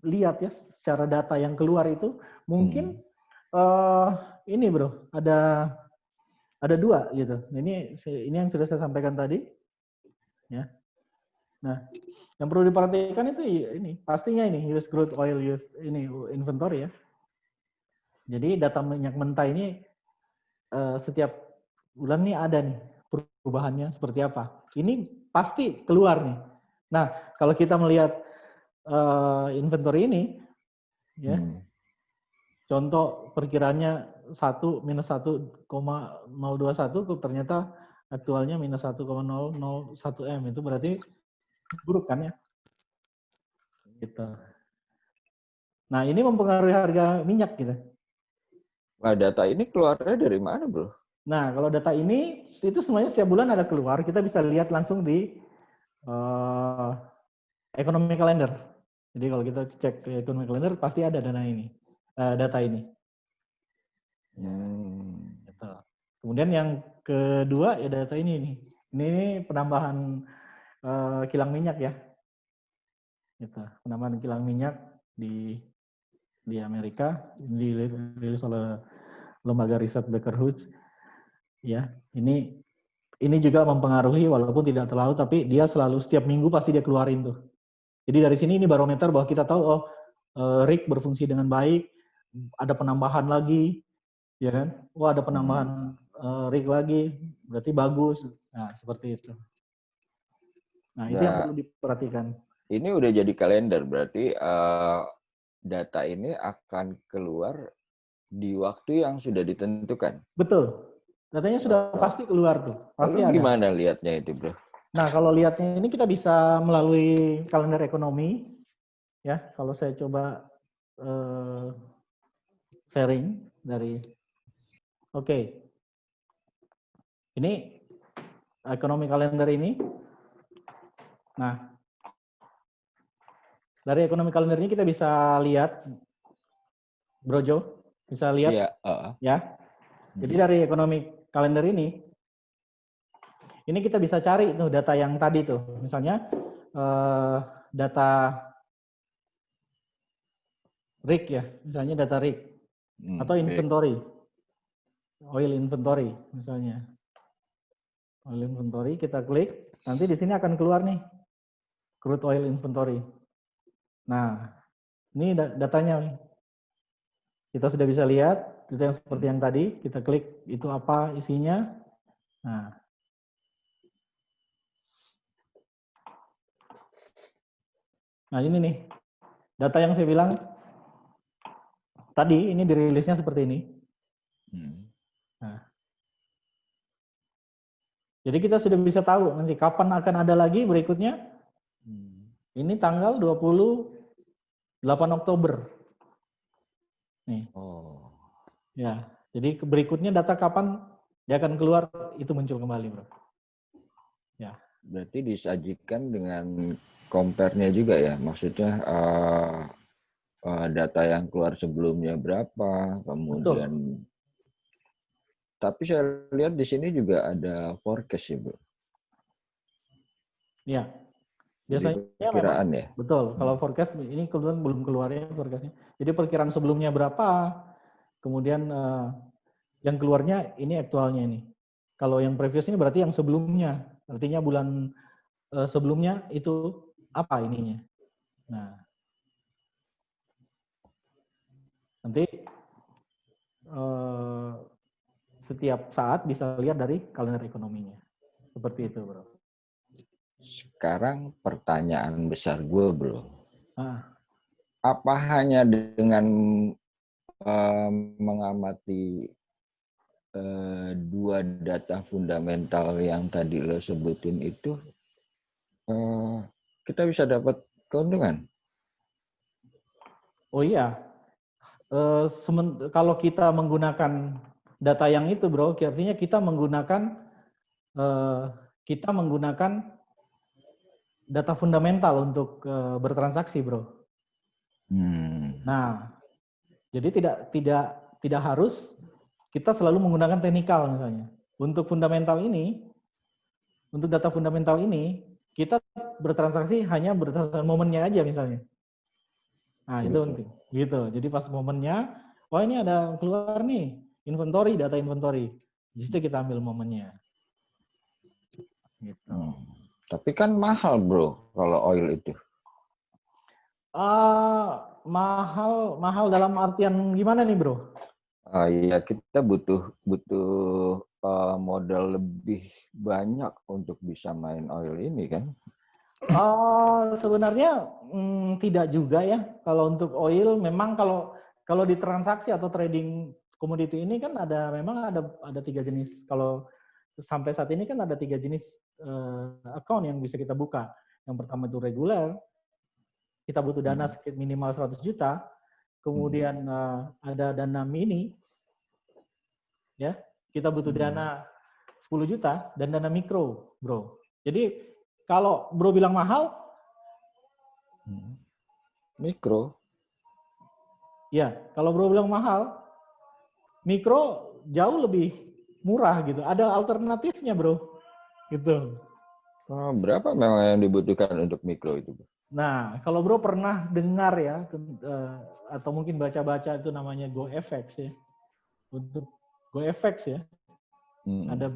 lihat ya secara data yang keluar itu mungkin ini Bro, ada dua gitu. Ini yang sudah saya sampaikan tadi. Ya. Nah, yang perlu diperhatikan itu ini pastinya ini US crude oil ini inventory ya. Jadi data minyak mentah ini setiap bulan nih ada nih perubahannya seperti apa. Ini pasti keluar nih. Nah, kalau kita melihat inventory ini, ya, contoh perkiranya minus 1,021, ternyata aktualnya minus 1,001 M, itu berarti buruk kan ya? Gitu. Nah, ini mempengaruhi harga minyak gitu. Nah, data ini keluarnya dari mana, Bro? Nah, kalau data ini itu semuanya setiap bulan ada keluar, kita bisa lihat langsung di economic calendar. Jadi kalau kita cek economic calendar pasti ada data ini. Gitu. Kemudian yang kedua ya data ini nih. Ini penambahan kilang minyak ya. Gitu. Penambahan kilang minyak di Amerika dirilis oleh lembaga riset Baker Hughes. Ya, ini juga mempengaruhi walaupun tidak terlalu, tapi dia selalu setiap minggu pasti dia keluarin tuh. Jadi dari sini ini barometer bahwa kita tahu rig berfungsi dengan baik, ada penambahan lagi, ya kan? Ada penambahan rig lagi, berarti bagus. Nah, seperti itu. Nah, itu yang perlu diperhatikan. Ini udah jadi kalender, berarti data ini akan keluar di waktu yang sudah ditentukan. Betul. Datanya sudah pasti keluar tuh. Pasti lalu ada. Gimana lihatnya itu, Bro? Nah, kalau lihatnya ini kita bisa melalui kalender ekonomi. Ya, kalau saya coba sharing dari ini ekonomi kalender ini. Nah, dari ekonomi kalender ini kita bisa lihat, Bro Jo, bisa lihat, ya. Jadi dari ekonomi kalender ini kita bisa cari tuh data yang tadi tuh, misalnya data rig ya, misalnya data rig atau inventory, oil inventory misalnya. Oil inventory kita klik, nanti di sini akan keluar nih crude oil inventory. Nah, ini datanya nih. Kita sudah bisa lihat, itu yang seperti yang tadi, kita klik itu apa isinya. Nah ini nih, data yang saya bilang tadi, ini dirilisnya seperti ini. Nah, jadi kita sudah bisa tahu nanti kapan akan ada lagi berikutnya. Ini tanggal 28 Oktober. Nih. Ya, jadi berikutnya data kapan dia akan keluar itu muncul kembali, bro. Ya. Berarti disajikan dengan compare-nya juga ya, maksudnya data yang keluar sebelumnya berapa, kemudian. Betul. Tapi saya lihat di sini juga ada forecast ya, bro. Iya. Biasanya perkiraan memang, ya. Betul. Kalau forecast ini kebetulan belum keluar ya forecastnya. Jadi perkiraan sebelumnya berapa, kemudian yang keluarnya ini aktualnya ini. Kalau yang previous ini berarti yang sebelumnya. Artinya bulan sebelumnya itu apa ininya. Nah, nanti setiap saat bisa lihat dari kalender ekonominya. Seperti itu, bro. Sekarang pertanyaan besar gue, bro. Apa hanya dengan mengamati dua data fundamental yang tadi lo sebutin itu, kita bisa dapat keuntungan? Oh iya. Kalau kita menggunakan data yang itu, bro, artinya kita menggunakan data fundamental untuk bertransaksi, bro. Nah, jadi tidak harus kita selalu menggunakan teknikal misalnya. Untuk fundamental ini, untuk data fundamental ini, kita bertransaksi hanya berdasarkan momennya aja misalnya. Nah, itu penting. Gitu. Jadi pas momennya, wah ini ada keluar nih inventory, data inventory. Di situ kita ambil momennya. Gitu. Tapi kan mahal, bro, kalau oil itu. Mahal dalam artian gimana nih, bro? Ya kita butuh modal lebih banyak untuk bisa main oil ini kan? Sebenarnya tidak juga ya. Kalau untuk oil memang kalau di transaksi atau trading komoditi ini kan memang ada 3 jenis. Kalau sampai saat ini kan ada 3 jenis account yang bisa kita buka. Yang pertama itu reguler, kita butuh dana minimal 100 juta. Kemudian ada dana mini, ya kita butuh dana 10 juta dan dana mikro, bro. Jadi kalau bro bilang mahal, mikro. Ya, kalau bro bilang mahal, mikro jauh lebih murah gitu. Ada alternatifnya, bro. Gitu. Berapa memang yang dibutuhkan untuk mikro itu? Nah, kalau bro pernah dengar ya, atau mungkin baca-baca itu namanya GoFX ya. Untuk GoFX ya. Ada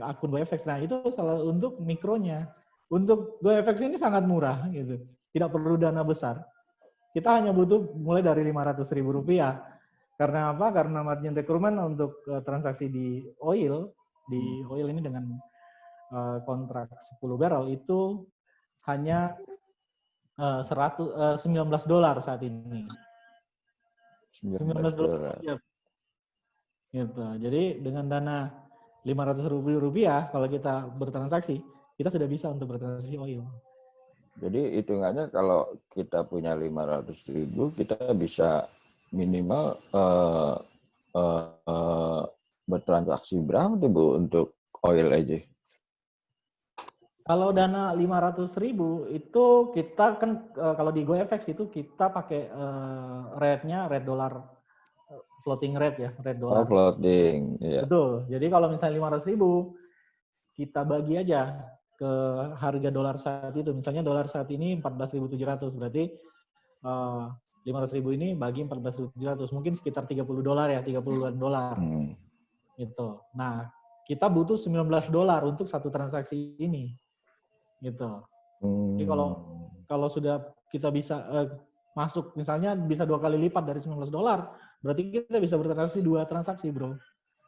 akun GoFX. Nah, itu salah untuk mikronya. Untuk GoFX ini sangat murah gitu. Tidak perlu dana besar. Kita hanya butuh mulai dari Rp500.000. Karena apa? Karena margin requirement untuk transaksi di oil ini dengan kontrak 10 barrel itu hanya $19 saat ini. $19. Ya. Gitu. Jadi dengan dana Rp500.000 kalau kita bertransaksi, kita sudah bisa untuk bertransaksi oil. Jadi hitungannya kalau kita punya 500.000, kita bisa minimal bertransaksi berapa tuh, Bu, untuk oil aja? Kalau dana 500.000 itu kita kan kalau di GoFX itu kita pakai rate-nya rate dollar floating rate ya, rate dollar. Oh, floating, iya. Betul. Jadi kalau misalnya 500.000 kita bagi aja ke harga dolar saat itu. Misalnya dolar saat ini 14.700, berarti 500.000 ini bagi 14.700, mungkin sekitar $30 ya, 30-an dolar. Gitu. Nah, kita butuh $19 untuk satu transaksi ini. Gitu. Jadi kalau sudah kita bisa masuk, misalnya bisa 2 kali lipat dari $19, berarti kita bisa bertransaksi 2 transaksi, bro.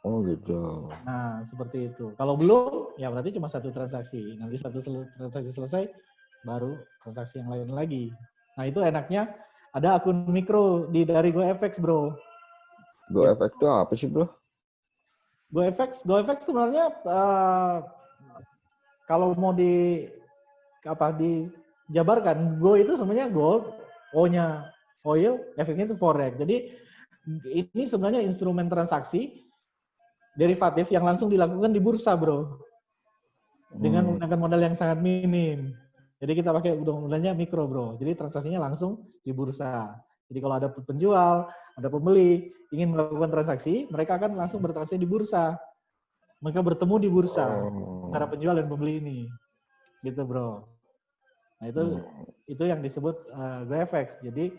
Oh gitu. Nah, seperti itu. Kalau belum, ya berarti cuma 1 transaksi. Nanti 1 transaksi selesai, baru transaksi yang lain lagi. Nah, itu enaknya ada akun mikro dari GoFX, bro. GoFX itu apa sih, bro? GoFX sebenarnya kalau mau dijabarkan, Go itu sebenarnya gold, O-nya oil, F-nya itu forex. Jadi ini sebenarnya instrumen transaksi derivatif yang langsung dilakukan di bursa, bro. Dengan menggunakan modal yang sangat minim. Jadi kita pakai modalnya mikro, bro. Jadi transaksinya langsung di bursa. Jadi kalau ada penjual, ada pembeli, ingin melakukan transaksi, mereka akan langsung bertransaksi di bursa. Mereka bertemu di bursa antara penjual dan pembeli ini. Gitu, bro. Nah, itu yang disebut GoFX. Jadi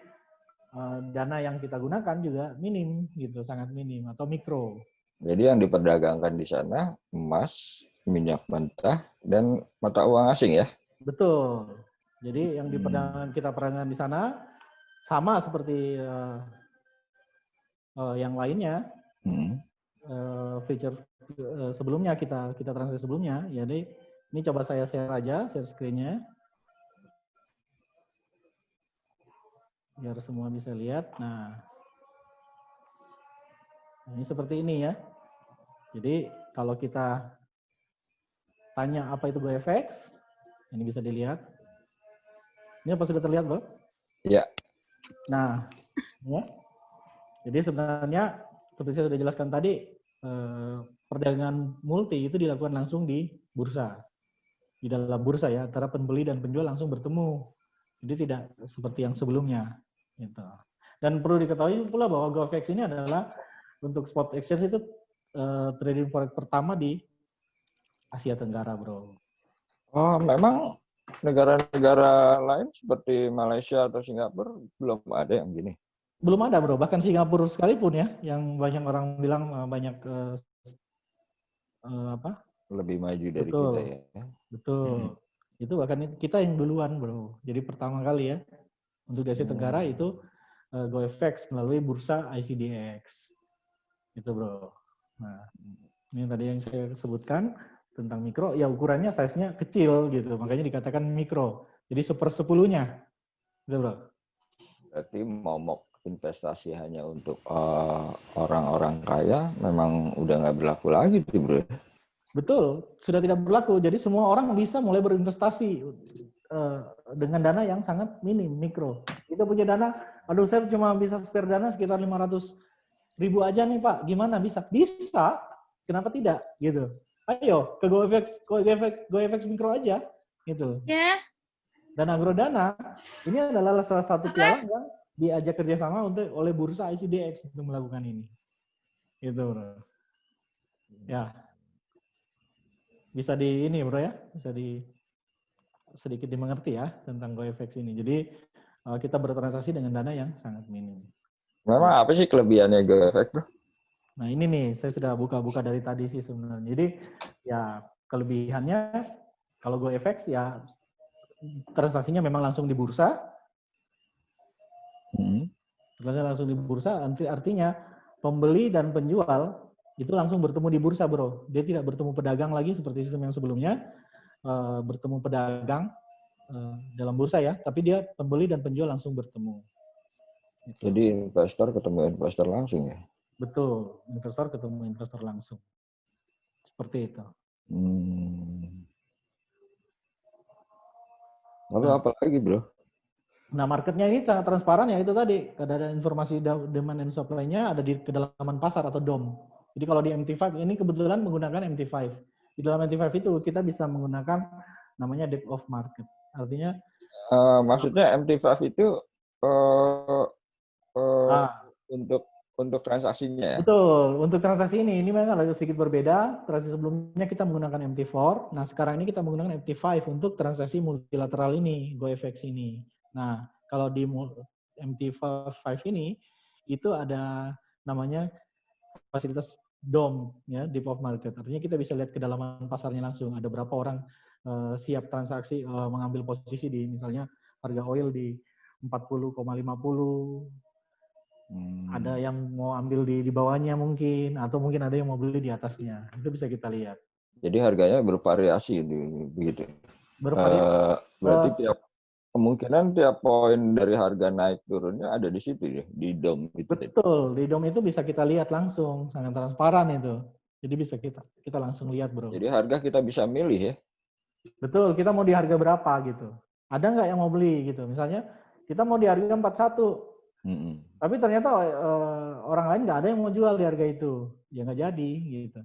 dana yang kita gunakan juga minim gitu, sangat minim atau mikro. Jadi yang diperdagangkan di sana emas, minyak mentah, dan mata uang asing ya? Betul. Jadi yang kita perdagangkan di sana sama seperti yang lainnya. Feature sebelumnya kita transaksi sebelumnya. Jadi ini coba saya share aja, share screen-nya. Biar semua bisa lihat. Nah, ini seperti ini ya. Jadi kalau kita tanya apa itu GoFX, ini bisa dilihat. Ini apa sudah terlihat, bro? Iya. Nah, ya. Jadi sebenarnya seperti saya sudah jelaskan tadi, perdagangan multi itu dilakukan langsung di bursa. Di dalam bursa ya, antara pembeli dan penjual langsung bertemu. Jadi tidak seperti yang sebelumnya. Gitu. Dan perlu diketahui pula bahwa GoFX ini adalah untuk spot exchange itu trading forex pertama di Asia Tenggara, bro. Oh, memang negara-negara lain seperti Malaysia atau Singapura belum ada yang gini? Belum ada, bro. Bahkan Singapura sekalipun ya, yang banyak orang bilang banyak lebih maju dari kita ya. Betul. Itu bahkan kita yang duluan, bro. Jadi pertama kali ya untuk di Asia Tenggara itu GoFX melalui bursa ICDX. Itu, bro. Nah, ini tadi yang saya sebutkan tentang mikro, ya ukurannya size-nya kecil gitu, makanya dikatakan mikro. Jadi 1/10-nya. Gitu, bro. Berarti momok investasi hanya untuk orang-orang kaya memang udah nggak berlaku lagi tuh, bro. Betul, sudah tidak berlaku. Jadi semua orang bisa mulai berinvestasi dengan dana yang sangat minim, mikro. Kita punya dana, aduh saya cuma bisa spare dana sekitar 500.000 aja nih Pak, gimana bisa? Bisa, kenapa tidak? Gitu. Ayo ke GoFX mikro aja, gitu. Ya. Dan Agrodana ini adalah salah satu pialang yang diajak kerjasama oleh bursa ICDX untuk melakukan ini. Gitu, bro. Ya. Bisa bro ya, bisa sedikit dimengerti ya tentang GoFX ini. Jadi kita bertransaksi dengan dana yang sangat minim. Memang apa sih kelebihannya GoFX, bro? Nah ini nih, saya sudah buka-buka dari tadi sih sebenarnya. Jadi ya kelebihannya kalau GoFX ya transaksinya memang langsung di bursa. Langsung di bursa, artinya pembeli dan penjual itu langsung bertemu di bursa, bro. Dia tidak bertemu pedagang lagi seperti sistem yang sebelumnya, bertemu pedagang dalam bursa ya, tapi dia pembeli dan penjual langsung bertemu. Gitu. Jadi investor ketemu investor langsung ya? Betul, investor ketemu investor langsung. Seperti itu. Lalu apa lagi, bro? Nah, marketnya ini sangat transparan ya, itu tadi. Ada informasi demand and supply-nya ada di kedalaman pasar atau DOM. Jadi kalau di MT5, ini kebetulan menggunakan MT5. Di dalam MT5 itu kita bisa menggunakan namanya depth of market. Artinya maksudnya MT5 itu untuk untuk transaksinya ya? Betul, untuk transaksi ini memang agak sedikit berbeda. Transaksi sebelumnya kita menggunakan MT4, nah sekarang ini kita menggunakan MT5 untuk transaksi multilateral ini, GoFX ini. Nah, kalau di MT5 ini, itu ada namanya fasilitas DOM, ya, Deep of Market. Artinya kita bisa lihat kedalaman pasarnya langsung, ada berapa orang siap transaksi mengambil posisi di misalnya harga oil di 40,50, ada yang mau ambil di bawahnya mungkin, atau mungkin ada yang mau beli di atasnya. Itu bisa kita lihat. Jadi harganya bervariasi begitu. Berarti kemungkinan tiap poin dari harga naik turunnya ada di situ ya, di DOM itu. Betul, di DOM itu bisa kita lihat langsung, sangat transparan itu. Jadi bisa kita langsung lihat, bro. Jadi harga kita bisa milih ya? Betul, kita mau di harga berapa gitu. Ada nggak yang mau beli gitu. Misalnya kita mau di harga 41. Tapi ternyata orang lain nggak ada yang mau jual di harga itu, ya nggak jadi gitu.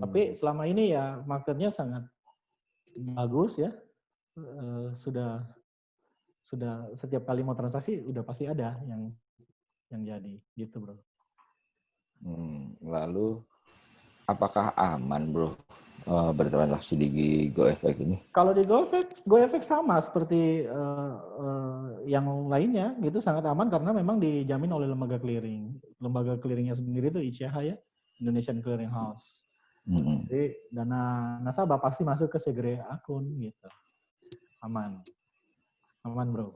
Tapi selama ini ya marketnya sangat bagus ya, sudah setiap kali mau transaksi udah pasti ada yang jadi gitu, bro. Lalu apakah aman, bro, bertransaksi di GoFX ini? Kalau di GoFX sama seperti yang lainnya, gitu sangat aman karena memang dijamin oleh lembaga clearing. Lembaga clearingnya sendiri itu ICH ya, Indonesian Clearing House. Jadi dana nasabah pasti masuk ke segre akun gitu. Aman, bro.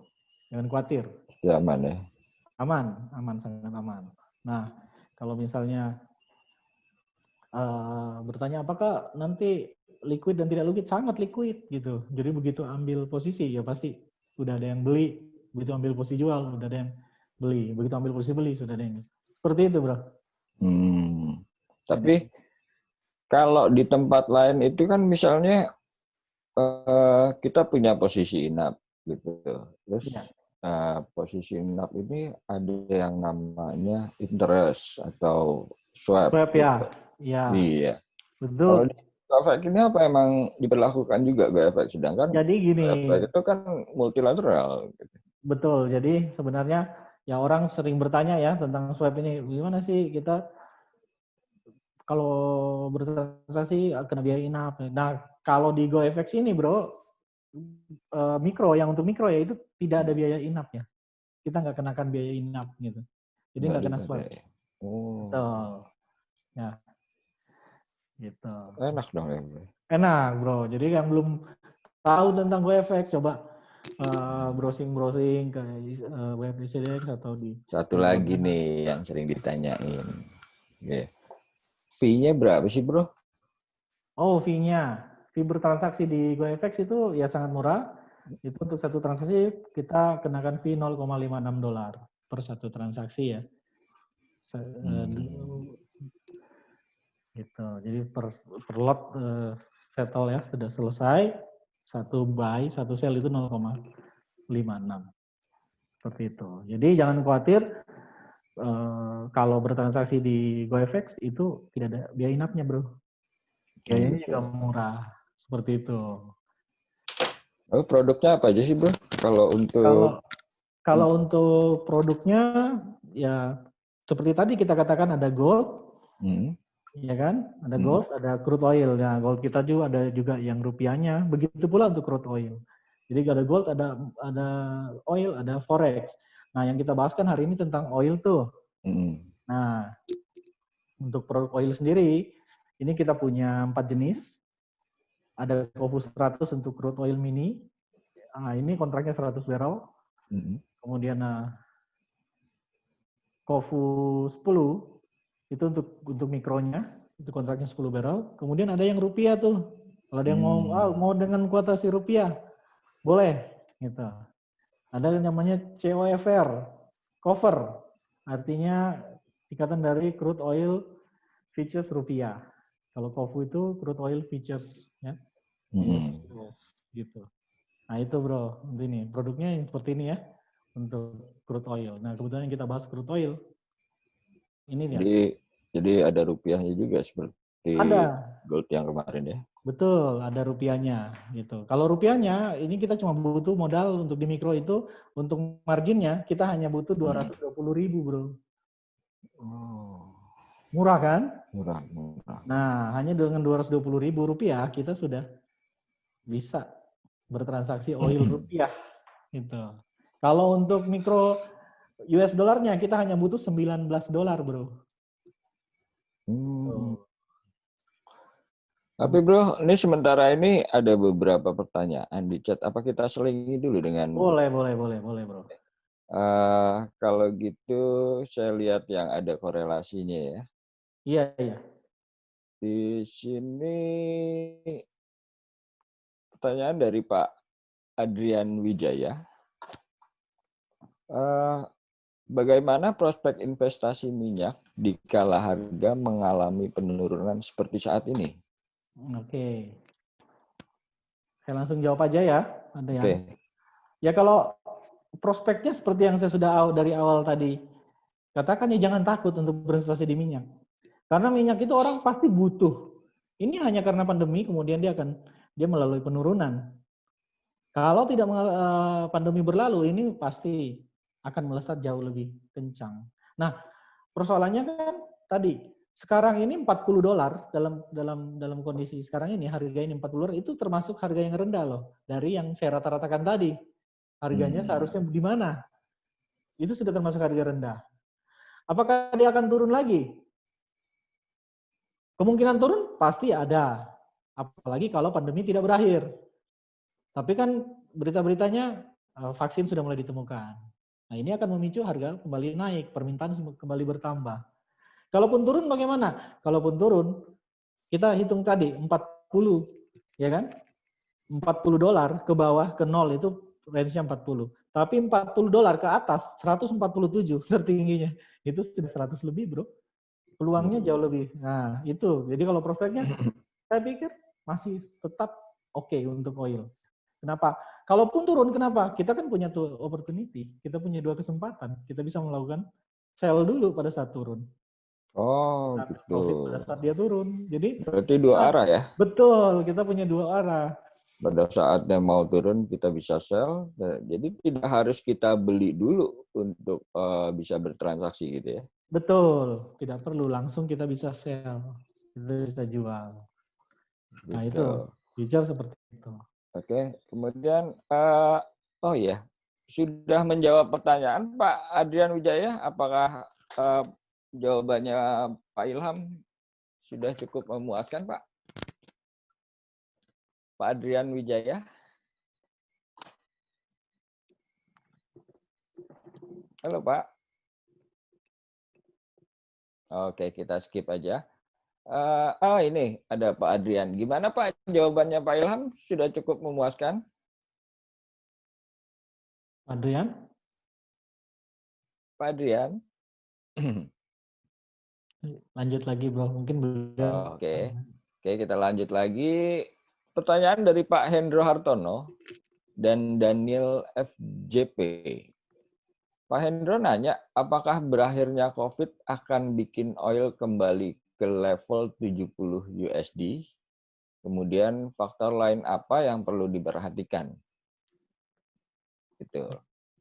Jangan khawatir. Ya, aman ya. Aman, sangat aman. Nah, kalau misalnya bertanya apakah nanti liquid dan tidak liquid, sangat liquid gitu. Jadi begitu ambil posisi ya pasti udah ada yang beli, begitu ambil posisi jual udah ada yang beli, begitu ambil posisi beli sudah ada yang. Seperti itu, bro. Tapi kalau di tempat lain itu kan misalnya kita punya posisi inap gitu. Terus posisi inap ini ada yang namanya interest atau swap. Swap gitu. Ya. Iya. Betul. Kalau di GoFX ini apa emang diberlakukan juga GoFX? Sedangkan jadi gini, GoFX itu kan multilateral. Gitu. Betul. Jadi sebenarnya ya orang sering bertanya ya tentang swap ini. Gimana sih kita kalau bertransaksi kena biaya inap? Nah, kalau di GoFX ini, bro, untuk mikro ya itu tidak ada biaya inapnya. Kita nggak kenakan biaya inap gitu. Jadi nggak kena swap. Betul. Ya. Gitu. Enak dong ya, bro. Enak, bro. Jadi yang belum tahu tentang GoFX, coba browsing ke web Residence atau di. Satu lagi nih yang sering ditanyain. Yeah. Fee-nya berapa sih, bro? Oh, fee-nya. Fee bertransaksi di GoFX itu ya sangat murah. Itu untuk satu transaksi kita kenakan fee $0,56 per satu transaksi ya. Gitu. Jadi per lot settle ya sudah selesai. Satu buy, satu sell itu 0,56. Seperti itu. Jadi jangan khawatir kalau bertransaksi di GoFX itu tidak ada biaya inapnya, bro. Biayanya juga murah. Seperti itu. Produknya apa aja sih, bro? Kalau untuk produknya ya seperti tadi kita katakan ada gold. Ya kan? Ada gold, ada crude oil. Nah, gold kita juga ada juga yang rupiahnya. Begitu pula untuk crude oil. Jadi ada gold, ada oil, ada forex. Nah, yang kita bahas kan hari ini tentang oil tuh. Nah, untuk produk oil sendiri, ini kita punya 4 jenis. Ada KOFU 100 untuk crude oil mini. Nah, ini kontraknya 100 barrel. Kemudian KOFU 10 itu untuk mikronya, itu kontraknya 10 barrel. Kemudian ada yang rupiah tuh. Kalau ada yang mau dengan kuotasi rupiah, boleh gitu. Ada yang namanya COFR, cover. Artinya ikatan dari crude oil futures rupiah. Kalau KOFU itu crude oil futures ya. Gitu. Nah, itu, bro. Ini produknya yang seperti ini ya untuk crude oil. Nah, kebetulan yang kita bahas crude oil. Ini dia. Jadi ada rupiahnya juga seperti gold yang kemarin ya. Betul, ada rupiahnya gitu. Kalau rupiahnya ini kita cuma butuh modal untuk di mikro itu untuk marginnya kita hanya butuh 220.000, bro. Murah kan? Murah. Nah, hanya dengan Rp220.000 kita sudah bisa bertransaksi oil rupiah gitu. Kalau untuk mikro US dollarnya kita hanya butuh $19, Bro. Tapi bro, ini sementara ini ada beberapa pertanyaan di chat. Apa kita selingi dulu dengan? Boleh, bro. Kalau gitu saya lihat yang ada korelasinya ya. Iya. Di sini pertanyaan dari Pak Adrian Wijaya. Bagaimana prospek investasi minyak dikala harga mengalami penurunan seperti saat ini? Oke. Saya langsung jawab aja ya, Adrian. Oke. Ya kalau prospeknya seperti yang saya sudah dari awal tadi katakan, ya jangan takut untuk berinvestasi di minyak. Karena minyak itu orang pasti butuh. Ini hanya karena pandemi, kemudian dia melalui penurunan. Kalau tidak pandemi berlalu, ini pasti akan melesat jauh lebih kencang. Nah, persoalannya kan tadi sekarang ini $40 dalam kondisi sekarang ini, harga ini $40 itu termasuk harga yang rendah loh dari yang saya rata-ratakan tadi. Harganya seharusnya di mana? Itu sudah termasuk harga rendah. Apakah dia akan turun lagi? Kemungkinan turun pasti ada, apalagi kalau pandemi tidak berakhir. Tapi kan berita-beritanya vaksin sudah mulai ditemukan. Nah, ini akan memicu harga kembali naik, permintaan kembali bertambah. Kalaupun turun bagaimana? Kalaupun turun, kita hitung tadi 40, ya kan? $40 ke bawah ke 0 itu range-nya 40. Tapi $40 ke atas 147 tertingginya. Itu sudah 100 lebih, Bro. Peluangnya jauh lebih. Nah, itu. Jadi kalau prospeknya saya pikir masih tetap oke untuk oil. Kenapa? Kalaupun turun, kenapa? Kita kan punya tuh opportunity. Kita punya dua kesempatan. Kita bisa melakukan sell dulu pada saat turun. Oh, Nah, gitu. profit pada saat dia turun. Jadi berarti dua arah ya? Betul, kita punya dua arah. Pada saat yang mau turun kita bisa sell. Jadi tidak harus kita beli dulu untuk bisa bertransaksi gitu ya? Betul, tidak perlu langsung kita bisa sell, kita bisa jual. Nah Gitu. itu, future seperti itu. Oke, kemudian oh ya, sudah menjawab pertanyaan Pak Adrian Wijaya. Apakah jawabannya Pak Ilham sudah cukup memuaskan, Pak? Pak Adrian Wijaya. Halo, Pak. Oke, kita skip aja. Ini ada Pak Adrian. Gimana Pak jawabannya Pak Ilham? Sudah cukup memuaskan? Adrian? Pak Adrian? Lanjut lagi, Bro. Mungkin belum. Oke, kita lanjut lagi. Pertanyaan dari Pak Hendro Hartono dan Daniel FJP. Pak Hendro nanya, apakah berakhirnya COVID akan bikin oil kembali ke level 70 USD? Kemudian faktor lain apa yang perlu diperhatikan?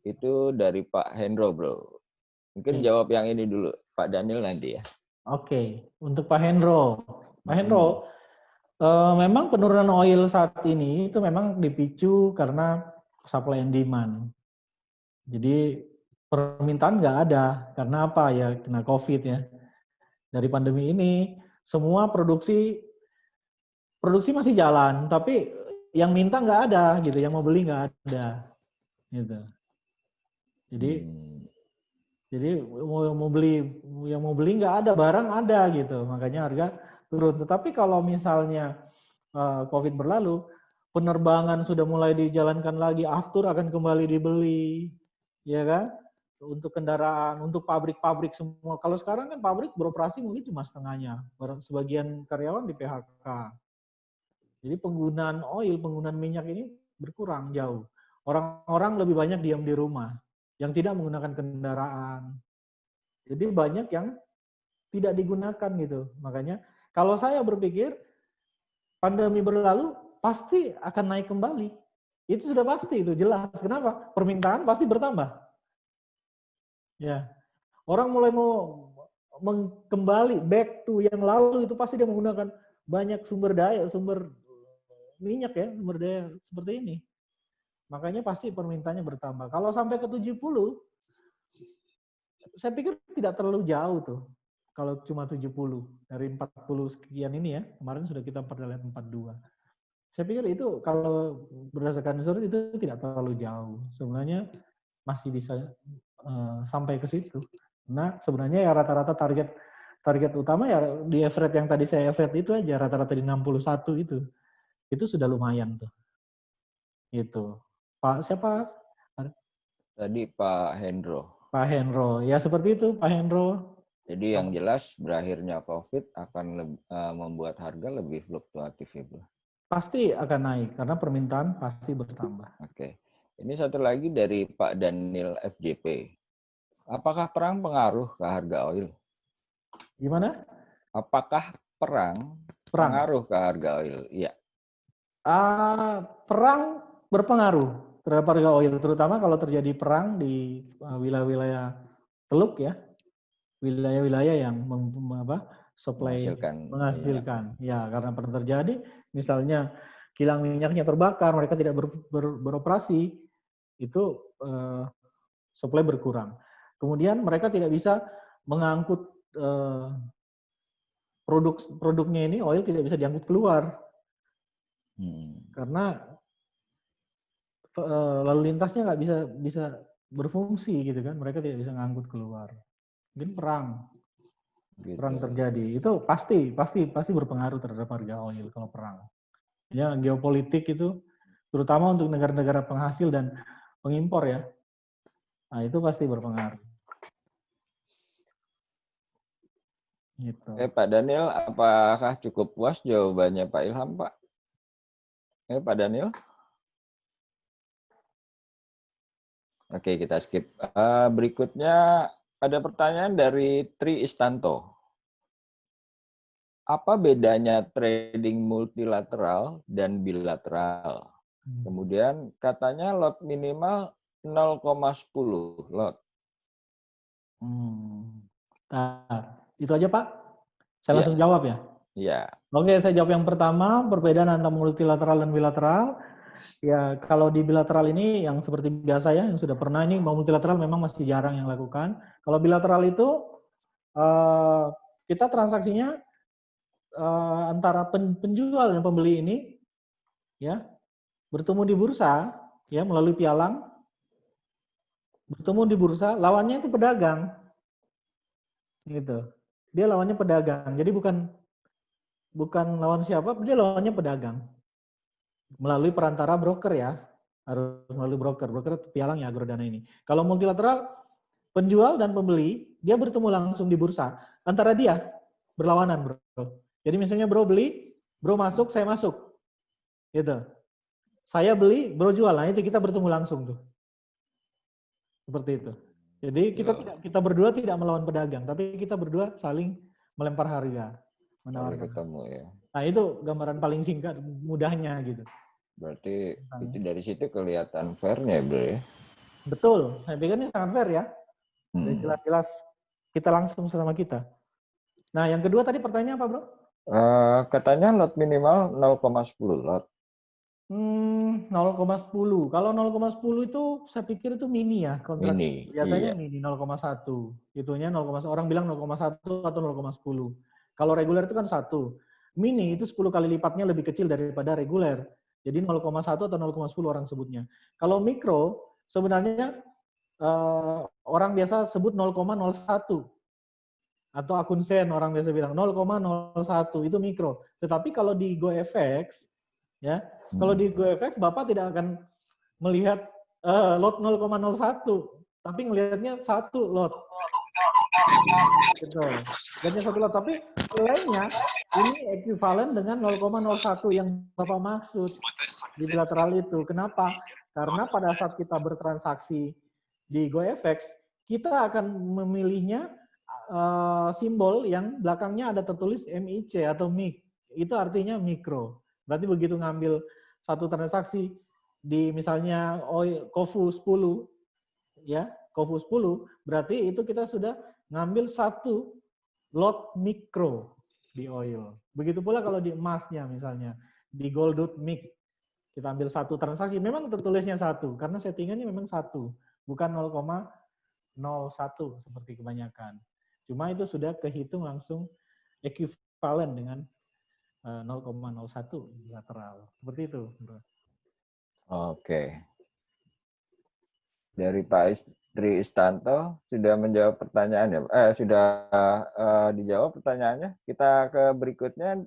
Itu dari Pak Hendro, Bro. Mungkin jawab yang ini dulu, Pak Daniel nanti ya. Oke, untuk Pak Hendro. Pak Hendro, memang penurunan oil saat ini itu memang dipicu karena supply and demand. Jadi permintaan nggak ada. Karena apa ya? Kena COVID ya. Dari pandemi ini, semua produksi masih jalan, tapi yang minta nggak ada gitu, yang mau beli nggak ada gitu. Jadi yang mau beli nggak ada, barang ada gitu, makanya harga turun. Tetapi kalau misalnya COVID berlalu, penerbangan sudah mulai dijalankan lagi, aftur akan kembali dibeli, ya kan? Untuk kendaraan, untuk pabrik-pabrik semua. Kalau sekarang kan pabrik beroperasi mungkin cuma setengahnya, sebagian karyawan di PHK. Jadi penggunaan oil, penggunaan minyak ini berkurang jauh. Orang-orang lebih banyak diam di rumah, yang tidak menggunakan kendaraan. Jadi banyak yang tidak digunakan gitu. Makanya kalau saya berpikir pandemi berlalu pasti akan naik kembali. Itu sudah pasti, itu jelas. Kenapa? Permintaan pasti bertambah. Ya. Orang mulai mau kembali back to yang lalu, itu pasti dia menggunakan banyak sumber minyak ya, sumber daya seperti ini. Makanya pasti permintaannya bertambah. Kalau sampai ke 70, saya pikir tidak terlalu jauh tuh. Kalau cuma 70 dari 40 sekian ini ya, kemarin sudah kita lihat 42. Saya pikir itu kalau berdasarkan survei itu tidak terlalu jauh. Sebenarnya masih bisa sampai ke situ. Nah, sebenarnya ya rata-rata target utama ya di average yang tadi saya average itu aja, rata-rata di 61 itu. Itu sudah lumayan tuh. Gitu. Pak siapa? Tadi Pak Hendro. Pak Hendro. Ya seperti itu Pak Hendro. Jadi yang jelas berakhirnya COVID akan membuat harga lebih fluktuatif itu. Pasti akan naik karena permintaan pasti bertambah. Oke. Ini satu lagi dari Pak Daniel FJP. Apakah perang pengaruh ke harga oil? Gimana? Apakah perang pengaruh ke harga oil? Iya. Perang berpengaruh terhadap harga oil, terutama kalau terjadi perang di wilayah-wilayah Teluk ya, wilayah-wilayah yang menghasilkan. Ya, karena pernah terjadi, misalnya kilang minyaknya terbakar, mereka tidak beroperasi, itu supply berkurang. Kemudian mereka tidak bisa mengangkut produknya ini, oil tidak bisa diangkut keluar. Karena lalu lintasnya nggak bisa berfungsi gitu kan, mereka tidak bisa ngangkut keluar. Mungkin perang terjadi, itu pasti berpengaruh terhadap harga oil kalau perang. Ya, geopolitik itu terutama untuk negara-negara penghasil dan pengimpor ya. Nah, itu pasti berpengaruh. Gitu. Pak Daniel, apakah cukup puas jawabannya Pak Ilham, Pak? Pak Daniel? Oke, kita skip. Berikutnya ada pertanyaan dari Tri Istanto. Apa bedanya trading multilateral dan bilateral? Kemudian katanya lot minimal 0,10 lot. Itu aja Pak. Saya langsung jawab ya. Iya. Oke, saya jawab yang pertama, perbedaan antara multilateral dan bilateral. Ya, kalau di bilateral ini yang seperti biasa ya, yang sudah pernah ini, multilateral memang masih jarang yang lakukan. Kalau bilateral itu kita transaksinya antara penjual dan pembeli ini ya bertemu di bursa ya melalui pialang, bertemu di bursa, lawannya itu pedagang. Gitu. Dia lawannya pedagang. Jadi bukan lawan siapa, dia lawannya pedagang. Melalui perantara broker ya. Harus melalui broker pialang ya Agrodana ini. Kalau multilateral, penjual dan pembeli, dia bertemu langsung di bursa. Antara dia, berlawanan bro. Jadi misalnya bro beli, bro masuk, saya masuk. Gitu. Saya beli, bro jual. Nah itu kita bertemu langsung tuh. Seperti itu. Jadi kita berdua tidak melawan pedagang, tapi kita berdua saling melempar harga. Menawarkan. Ketemu ya. Nah itu gambaran paling singkat, mudahnya gitu. Berarti itu dari situ kelihatan fairnya bro ya? Betul, saya pikir ini sangat fair ya. Jelas-jelas kita langsung sama kita. Nah yang kedua tadi pertanyaan apa bro? Katanya lot minimal 0,10 lot. 0,10. Kalau 0,10 itu saya pikir itu mini ya kontrak. Mini. Biasanya mini 0,1. Itunya 0,1. Orang bilang 0,1 atau 0,10. Kalau reguler itu kan 1. Mini itu 10 kali lipatnya lebih kecil daripada reguler. Jadi 0,1 atau 0,10 orang sebutnya. Kalau mikro sebenarnya orang biasa sebut 0,01. Atau akun sen orang biasa bilang 0,01 itu mikro. Tetapi kalau di GoFX ya, kalau di GoFX Bapak tidak akan melihat lot 0,01, tapi ngelihatnya satu lot. Gitu. Lihatnya satu lot, tapi nilainya ini ekuivalen dengan 0,01 yang Bapak maksud di bilateral itu. Kenapa? Karena pada saat kita bertransaksi di GoFX, kita akan memilihnya simbol yang belakangnya ada tertulis MIC atau MIC. Itu artinya mikro. Berarti begitu ngambil satu transaksi di misalnya KOFU 10, ya KOFU 10, berarti itu kita sudah ngambil satu lot mikro di oil. Begitu pula kalau di emasnya misalnya, di gold.mic, kita ambil satu transaksi, memang tertulisnya satu, karena settingannya memang satu, bukan 0,01 seperti kebanyakan. Cuma itu sudah kehitung langsung ekuivalen dengan 0,01 bilateral. Seperti itu. Oke. Dari Pak Tri Istanto sudah menjawab pertanyaan ya. Sudah dijawab pertanyaannya. Kita ke berikutnya.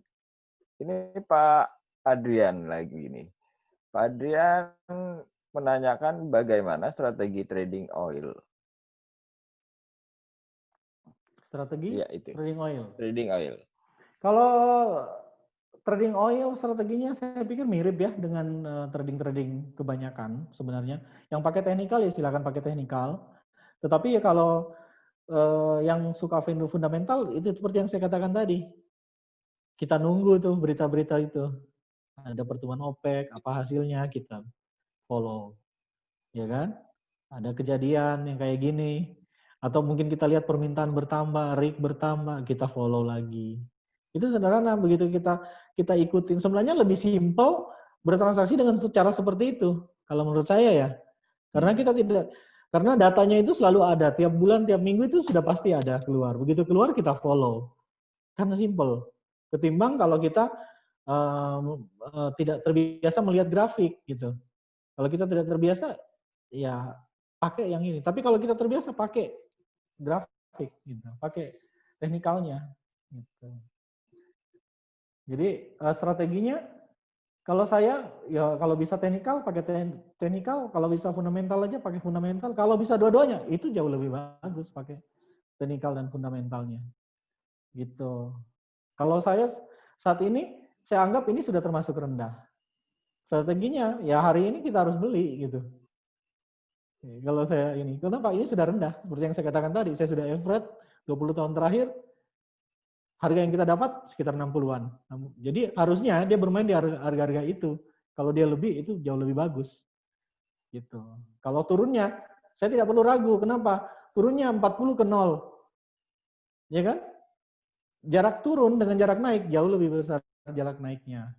Ini Pak Adrian lagi ini. Pak Adrian menanyakan bagaimana strategi trading oil. Strategi Ya, itu. trading oil. Trading oil. Kalau trading oil strateginya saya pikir mirip ya dengan trading kebanyakan sebenarnya. Yang pakai teknikal ya silakan pakai teknikal. Tetapi ya kalau yang suka fundamental itu seperti yang saya katakan tadi. Kita nunggu tuh berita-berita itu. Ada pertemuan OPEC, apa hasilnya kita follow. Ya kan? Ada kejadian yang kayak gini. Atau mungkin kita lihat permintaan bertambah, rig bertambah, kita follow lagi. Itu sederhana, begitu kita ikutin. Sebenarnya lebih simpel bertransaksi dengan cara seperti itu. Kalau menurut saya ya. Karena datanya itu selalu ada. Tiap bulan, tiap minggu itu sudah pasti ada keluar. Begitu keluar kita follow. Karena simple. Ketimbang kalau kita tidak terbiasa melihat grafik gitu. Kalau kita tidak terbiasa, ya pakai yang ini. Tapi kalau kita terbiasa pakai grafik, gitu, pakai teknikalnya. Gitu. Jadi strateginya, kalau saya ya kalau bisa teknikal pakai teknikal, kalau bisa fundamental aja pakai fundamental. Kalau bisa dua-duanya, itu jauh lebih bagus pakai teknikal dan fundamentalnya. Gitu. Kalau saya saat ini, saya anggap ini sudah termasuk rendah. Strateginya, ya hari ini kita harus beli gitu. Kalau saya ini, kenapa ini sudah rendah? Seperti yang saya katakan tadi, saya sudah average 20 tahun terakhir, harga yang kita dapat sekitar 60-an. Jadi harusnya dia bermain di harga-harga itu. Kalau dia lebih, itu jauh lebih bagus. Gitu. Kalau turunnya, saya tidak perlu ragu. Kenapa? Turunnya 40 ke 0. Ya kan? Jarak turun dengan jarak naik jauh lebih besar jarak naiknya.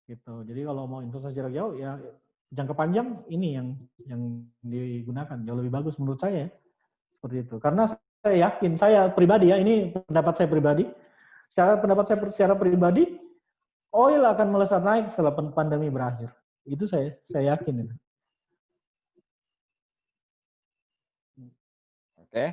Gitu. Jadi kalau mau investasi jarak jauh ya jangka panjang ini yang digunakan jauh lebih bagus menurut saya. Seperti itu. Karena saya yakin, saya pribadi ya, ini pendapat saya pribadi. Pendapat saya secara pribadi, oil akan melesat naik setelah pandemi berakhir. Itu saya yakin. Oke.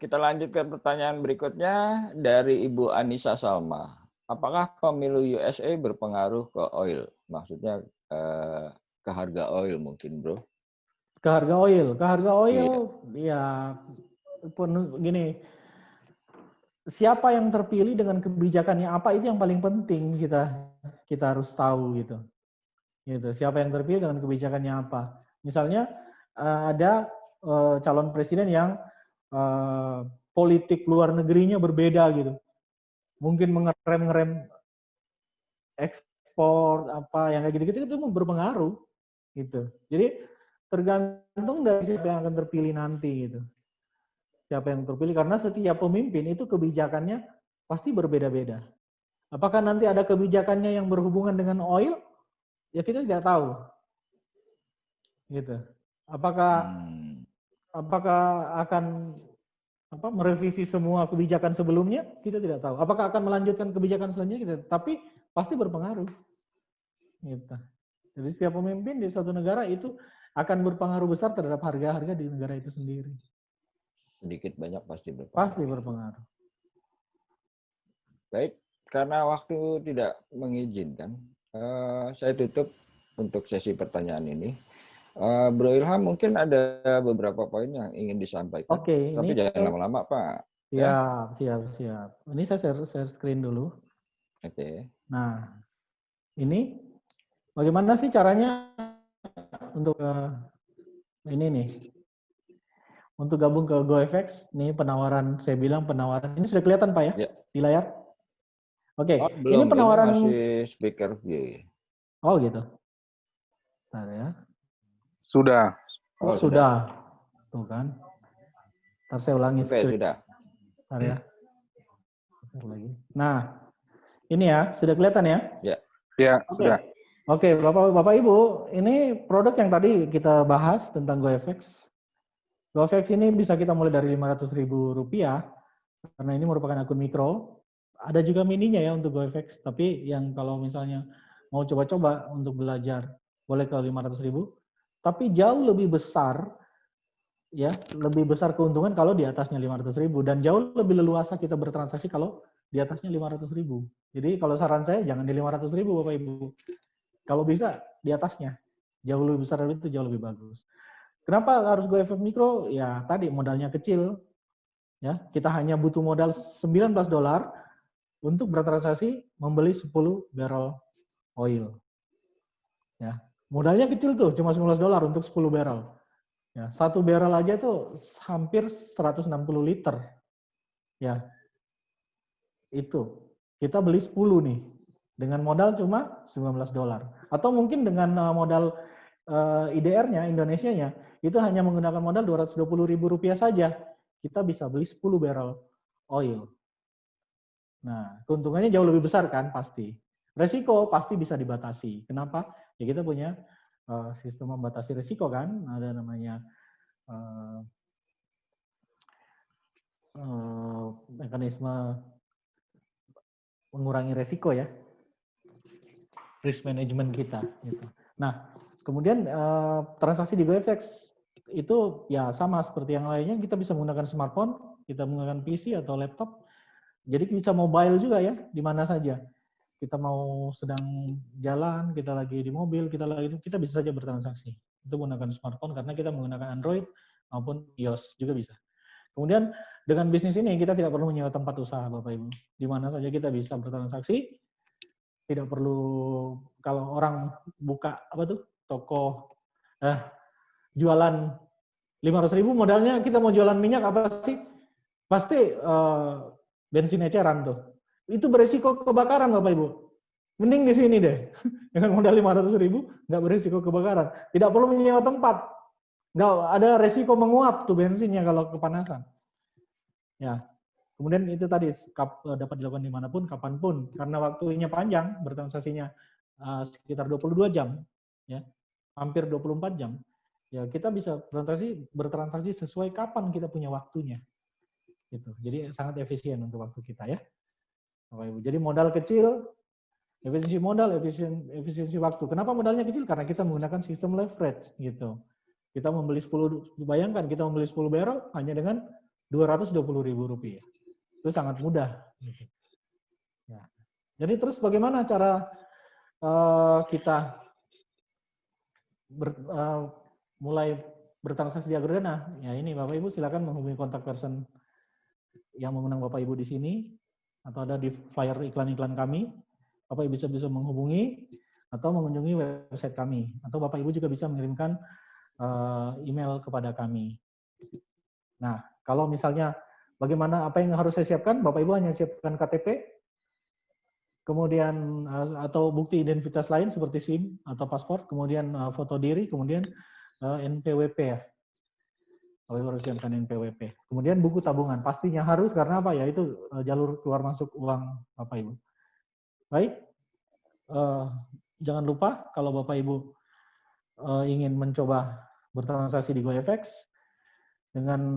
Kita lanjut ke pertanyaan berikutnya dari Ibu Anissa Salma. Apakah pemilu USA berpengaruh ke oil? Maksudnya ke harga oil mungkin, bro. Ke harga oil, ya gini. Siapa yang terpilih dengan kebijakannya apa itu yang paling penting kita harus tahu gitu. Gitu. Siapa yang terpilih dengan kebijakannya apa? Misalnya ada calon presiden yang politik luar negerinya berbeda gitu. Mungkin mengerem ekspor apa yang kayak gitu-gitu itu berpengaruh gitu. Jadi tergantung dari siapa yang akan terpilih nanti gitu. Siapa yang terpilih karena setiap pemimpin itu kebijakannya pasti berbeda-beda. Apakah nanti ada kebijakannya yang berhubungan dengan oil? Ya kita tidak tahu. Gitu. Apakah akan merevisi semua kebijakan sebelumnya? Kita tidak tahu. Apakah akan melanjutkan kebijakan selanjutnya? Tapi pasti berpengaruh. Gitu. Jadi setiap pemimpin di suatu negara itu akan berpengaruh besar terhadap harga-harga di negara itu sendiri. Sedikit banyak pasti berpengaruh. Pasti berpengaruh. Baik, karena waktu tidak mengizinkan, saya tutup untuk sesi pertanyaan ini. Bro Ilham mungkin ada beberapa poin yang ingin disampaikan. Oke, tapi ini jangan lama-lama, Pak. Siap. Ini saya share screen dulu. Oke. Nah, ini bagaimana sih caranya untuk ini nih? Untuk gabung ke GoFX, nih penawaran, saya bilang penawaran. Ini sudah kelihatan Pak ya? Di layar? Oke, belum, ini penawaran. Ini masih speaker view. Oh gitu. Bentar ya. Sudah. Oh, sudah. Tuh kan. Ntar saya ulangi. Oke, sudah. Bentar ya. Nah, ini ya, sudah kelihatan ya? Ya, Oke. sudah. Oke, Bapak Ibu, ini produk yang tadi kita bahas tentang GoFX. GoFX ini bisa kita mulai dari Rp500.000, karena ini merupakan akun mikro. Ada juga mininya ya untuk GoFX, tapi yang kalau misalnya mau coba-coba untuk belajar, boleh ke 500.000. Tapi jauh lebih besar, ya, lebih besar keuntungan kalau di atasnya 500.000, dan jauh lebih leluasa kita bertransaksi kalau di atasnya 500.000. Jadi kalau saran saya jangan di 500.000 Bapak Ibu. Kalau bisa di atasnya. Jauh lebih besar itu jauh lebih bagus. Kenapa harus GoFX Mikro? Ya tadi modalnya kecil. Ya, kita hanya butuh modal $19 untuk bertransaksi membeli 10 barrel oil. Ya, modalnya kecil tuh, cuma $19 untuk 10 barrel. Ya, satu barrel aja tuh hampir 160 liter. Ya, itu. Kita beli 10 nih. Dengan modal cuma $19. Atau mungkin dengan modal IDR-nya, Indonesia-nya, itu hanya menggunakan modal Rp220.000 saja. Kita bisa beli 10 barrel oil. Nah, keuntungannya jauh lebih besar kan, pasti. Resiko pasti bisa dibatasi. Kenapa? Ya kita punya sistem membatasi resiko kan, ada namanya mekanisme mengurangi resiko ya, risk management kita. Gitu. Nah, kemudian transaksi di GoFX itu ya sama seperti yang lainnya, kita bisa menggunakan smartphone, kita menggunakan PC atau laptop, jadi bisa mobile juga ya, di mana saja. Kita mau sedang jalan, kita lagi di mobil, kita bisa saja bertransaksi. Itu menggunakan smartphone karena kita menggunakan Android maupun iOS juga bisa. Kemudian dengan bisnis ini kita tidak perlu menyewa tempat usaha Bapak Ibu. Di mana saja kita bisa bertransaksi. Tidak perlu kalau orang buka toko jualan 500.000 modalnya, kita mau jualan minyak apa sih? Pasti bensin eceran tuh. Itu beresiko kebakaran Bapak Ibu. Mending di sini deh. Dengan modal 500.000 nggak beresiko kebakaran. Tidak perlu menyewa tempat. Nggak ada resiko menguap tuh bensinnya kalau kepanasan. Ya. Kemudian itu tadi dapat dilakukan dimanapun, kapanpun. Karena waktunya panjang, bertransaksinya sekitar 22 jam. Ya. Hampir 24 jam. Ya, kita bisa bertransaksi sesuai kapan kita punya waktunya. Gitu. Jadi sangat efisien untuk waktu kita ya. Jadi modal kecil, efisiensi modal, efisiensi waktu. Kenapa modalnya kecil? Karena kita menggunakan sistem leverage gitu. Kita membeli 10, bayangkan kita membeli 10 barrel hanya dengan Rp220.000. Itu sangat mudah. Gitu. Ya. Jadi terus bagaimana cara kita mulai bertransaksi di Agrodana? Ya ini Bapak Ibu silakan menghubungi kontak person yang memenang Bapak Ibu di sini, atau ada di flyer iklan-iklan kami. Bapak Ibu bisa menghubungi atau mengunjungi website kami, atau Bapak Ibu juga bisa mengirimkan email kepada kami. Nah, kalau misalnya bagaimana, apa yang harus saya siapkan? Bapak Ibu hanya siapkan KTP, kemudian atau bukti identitas lain seperti SIM atau paspor, kemudian foto diri, kemudian NPWP ya. Bapak Ibu harus siapkan NPWP. Kemudian buku tabungan, pastinya harus, karena apa ya, itu jalur keluar masuk uang Bapak Ibu. Baik, jangan lupa kalau Bapak Ibu ingin mencoba bertransaksi di GoFX dengan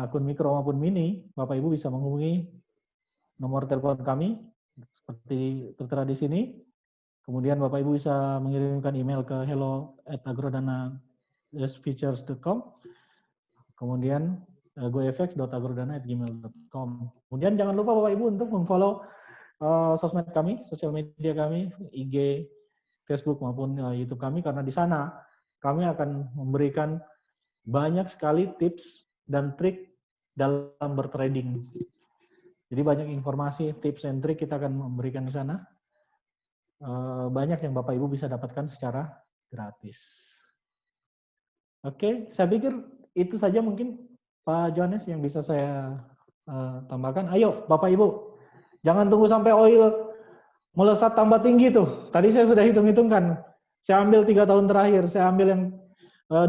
akun mikro maupun mini, Bapak Ibu bisa menghubungi nomor telepon kami seperti tertera di sini. Kemudian Bapak Ibu bisa mengirimkan email ke hello@agrodana-features.com. Kemudian gofx.agrodana@gmail.com. Kemudian jangan lupa Bapak Ibu untuk memfollow sosmed kami, sosial media kami, IG, Facebook maupun YouTube kami, karena di sana kami akan memberikan banyak sekali tips dan trik dalam bertrading. Jadi banyak informasi, tips dan trik kita akan memberikan di sana. Banyak yang Bapak Ibu bisa dapatkan secara gratis. Oke, saya pikir itu saja mungkin Pak Johannes yang bisa saya tambahkan. Ayo Bapak Ibu, jangan tunggu sampai oil melesat tambah tinggi tuh. Tadi saya sudah hitung-hitungkan. Saya ambil 3 tahun terakhir, saya ambil yang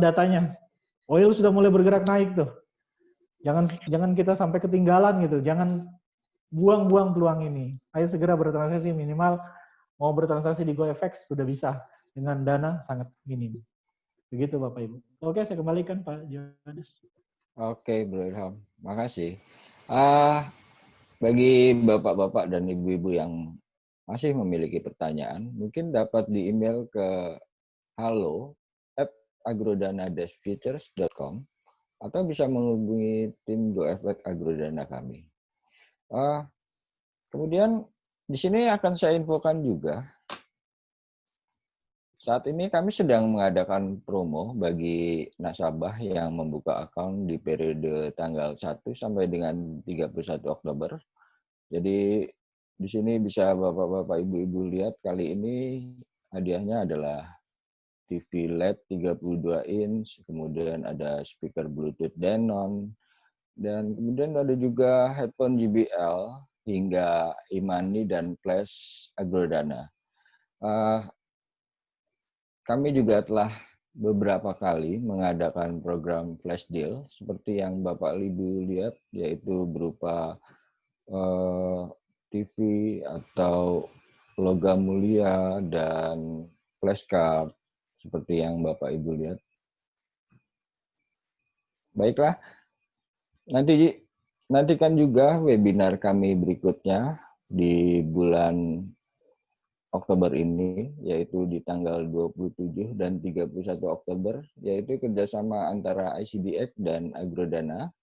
datanya. Oil sudah mulai bergerak naik tuh. Jangan kita sampai ketinggalan gitu. Jangan buang-buang peluang ini. Ayo segera bertransaksi, minimal mau bertransaksi di GoFX sudah bisa dengan dana sangat minim. Begitu Bapak Ibu. Oke, saya kembalikan Pak Johannes. Oke, Bro Ilham. Makasih. Bagi bapak-bapak dan ibu-ibu yang masih memiliki pertanyaan, mungkin dapat di-email ke halo@agrodana-futures.com atau bisa menghubungi tim GoFX Agrodana kami. Kemudian di sini akan saya infokan juga, saat ini kami sedang mengadakan promo bagi nasabah yang membuka akun di periode tanggal 1 sampai dengan 31 Oktober. Jadi di sini bisa Bapak-bapak, Ibu-ibu lihat kali ini hadiahnya adalah TV LED 32 inch, kemudian ada speaker Bluetooth Denon, dan kemudian ada juga headphone JBL hingga e-money dan flash Agrodana. Kami juga telah beberapa kali mengadakan program flash deal seperti yang Bapak Ibu lihat, yaitu berupa TV atau logam mulia dan flashcard seperti yang Bapak Ibu lihat. Baiklah, nantikan juga webinar kami berikutnya di bulan Oktober ini, yaitu di tanggal 27 dan 31 Oktober, yaitu kerjasama antara ICBX dan Agrodana.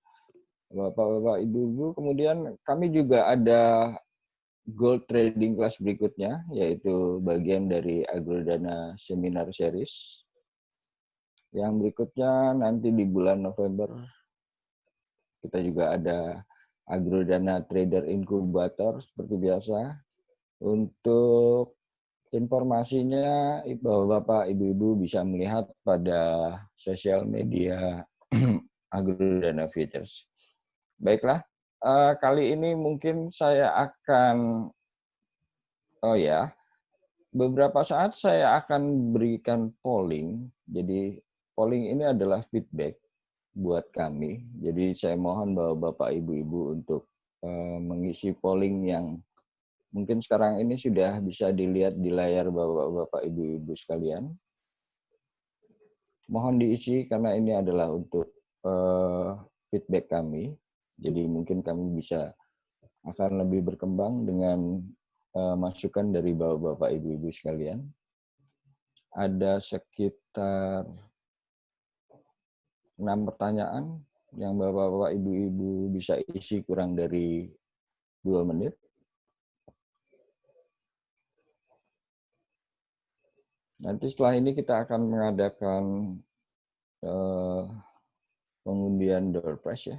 Bapak-bapak, Ibu-ibu, kemudian kami juga ada Gold Trading Class berikutnya, yaitu bagian dari Agrodana Seminar Series. Yang berikutnya nanti di bulan November, kita juga ada Agrodana Trader Incubator seperti biasa. Untuk informasinya, Bapak, Ibu-ibu bisa melihat pada sosial media Agrodana Futures. Baiklah, kali ini mungkin saya akan, beberapa saat saya akan berikan polling. Jadi polling ini adalah feedback buat kami. Jadi saya mohon Bapak, Ibu-ibu untuk mengisi polling yang mungkin sekarang ini sudah bisa dilihat di layar Bapak, Ibu-ibu sekalian. Mohon diisi karena ini adalah untuk feedback kami. Jadi mungkin kami bisa akan lebih berkembang dengan masukan dari Bapak, Ibu-ibu sekalian. Ada sekitar 6 pertanyaan yang Bapak, Ibu-ibu bisa isi kurang dari 2 menit. Nanti setelah ini kita akan mengadakan pengundian door prize ya.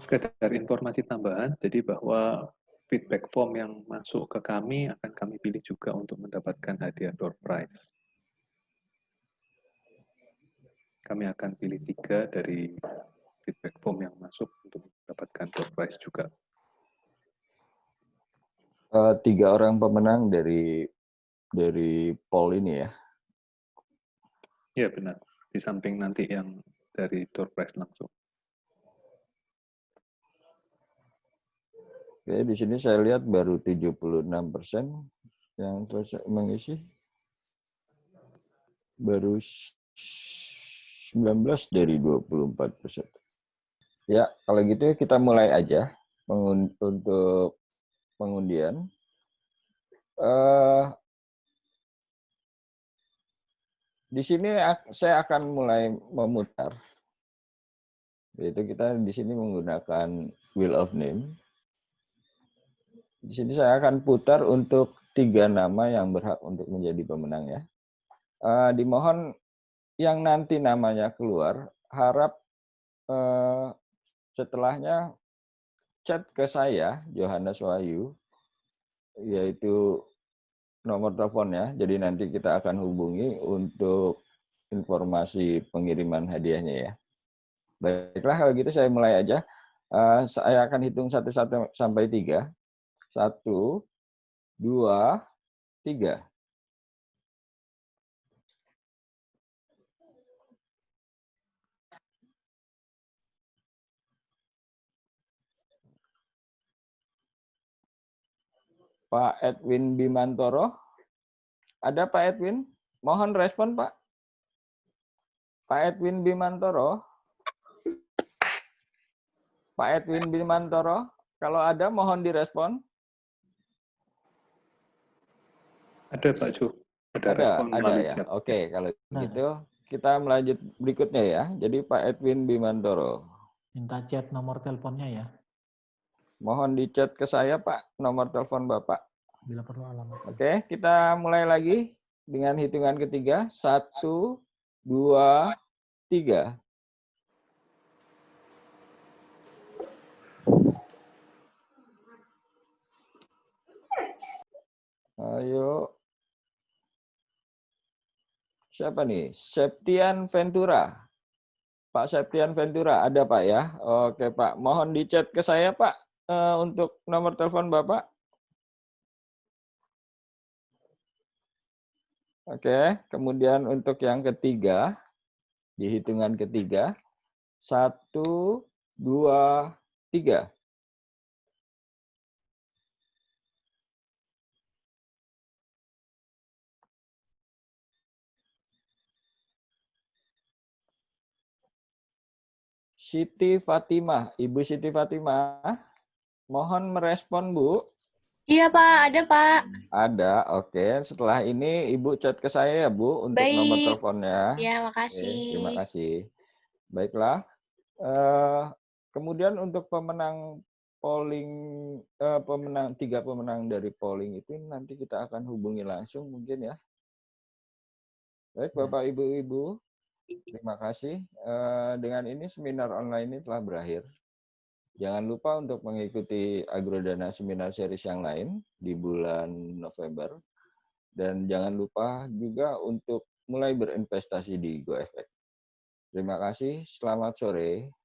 Sekedar informasi tambahan, jadi bahwa feedback form yang masuk ke kami akan kami pilih juga untuk mendapatkan hadiah door prize. Kami akan pilih 3 dari feedback form yang masuk untuk mendapatkan door prize juga. 3 orang pemenang dari poll ini ya. Ya benar, di samping nanti yang dari door prize langsung. Oke, di sini saya lihat baru 76% yang selesai mengisi. Baru 19 dari 24%. Ya, kalau gitu kita mulai aja untuk pengundian. Di sini saya akan mulai memutar. Yaitu kita di sini menggunakan Wheel of Name. Di sini saya akan putar untuk 3 nama yang berhak untuk menjadi pemenang ya. Dimohon yang nanti namanya keluar, harap setelahnya chat ke saya, Yohanes Wahyu, yaitu nomor teleponnya. Jadi nanti kita akan hubungi untuk informasi pengiriman hadiahnya ya. Baiklah, kalau gitu saya mulai aja. Saya akan hitung 1 sampai 3. 1, 2, 3. Pak Edwin Bimantoro. Ada Pak Edwin? Mohon respon, Pak. Pak Edwin Bimantoro. Pak Edwin Bimantoro, kalau ada mohon direspon. Ada Pak Ju. Ada Ada respon melalui ya. chat. Oke, kalau gitu kita melanjut berikutnya ya. Jadi Pak Edwin Bimantoro. Minta chat nomor teleponnya ya. Mohon di chat ke saya, Pak, nomor telepon Bapak. Bila perlu alamat. Oke, kita mulai lagi dengan hitungan ketiga. 1, 2, 3. Ayo. Siapa nih? Septian Ventura. Pak Septian Ventura, ada Pak ya? Oke Pak, mohon di chat ke saya Pak untuk nomor telepon Bapak. Oke, kemudian untuk yang ketiga, di hitungan ketiga, 1, 2, 3. Siti Fatimah, Ibu Siti Fatimah, mohon merespon Bu. Iya Pak, ada Pak. Ada, oke. Setelah ini Ibu chat ke saya ya Bu untuk nomor Baik. teleponnya. Ya, makasih. Oke, terima kasih. Baiklah. Kemudian untuk pemenang polling, tiga pemenang dari polling itu nanti kita akan hubungi langsung mungkin ya. Baik Bapak Ibu-Ibu, terima kasih. Dengan ini seminar online ini telah berakhir. Jangan lupa untuk mengikuti Agrodana Seminar Series yang lain di bulan November. Dan jangan lupa juga untuk mulai berinvestasi di GoEffect. Terima kasih, selamat sore.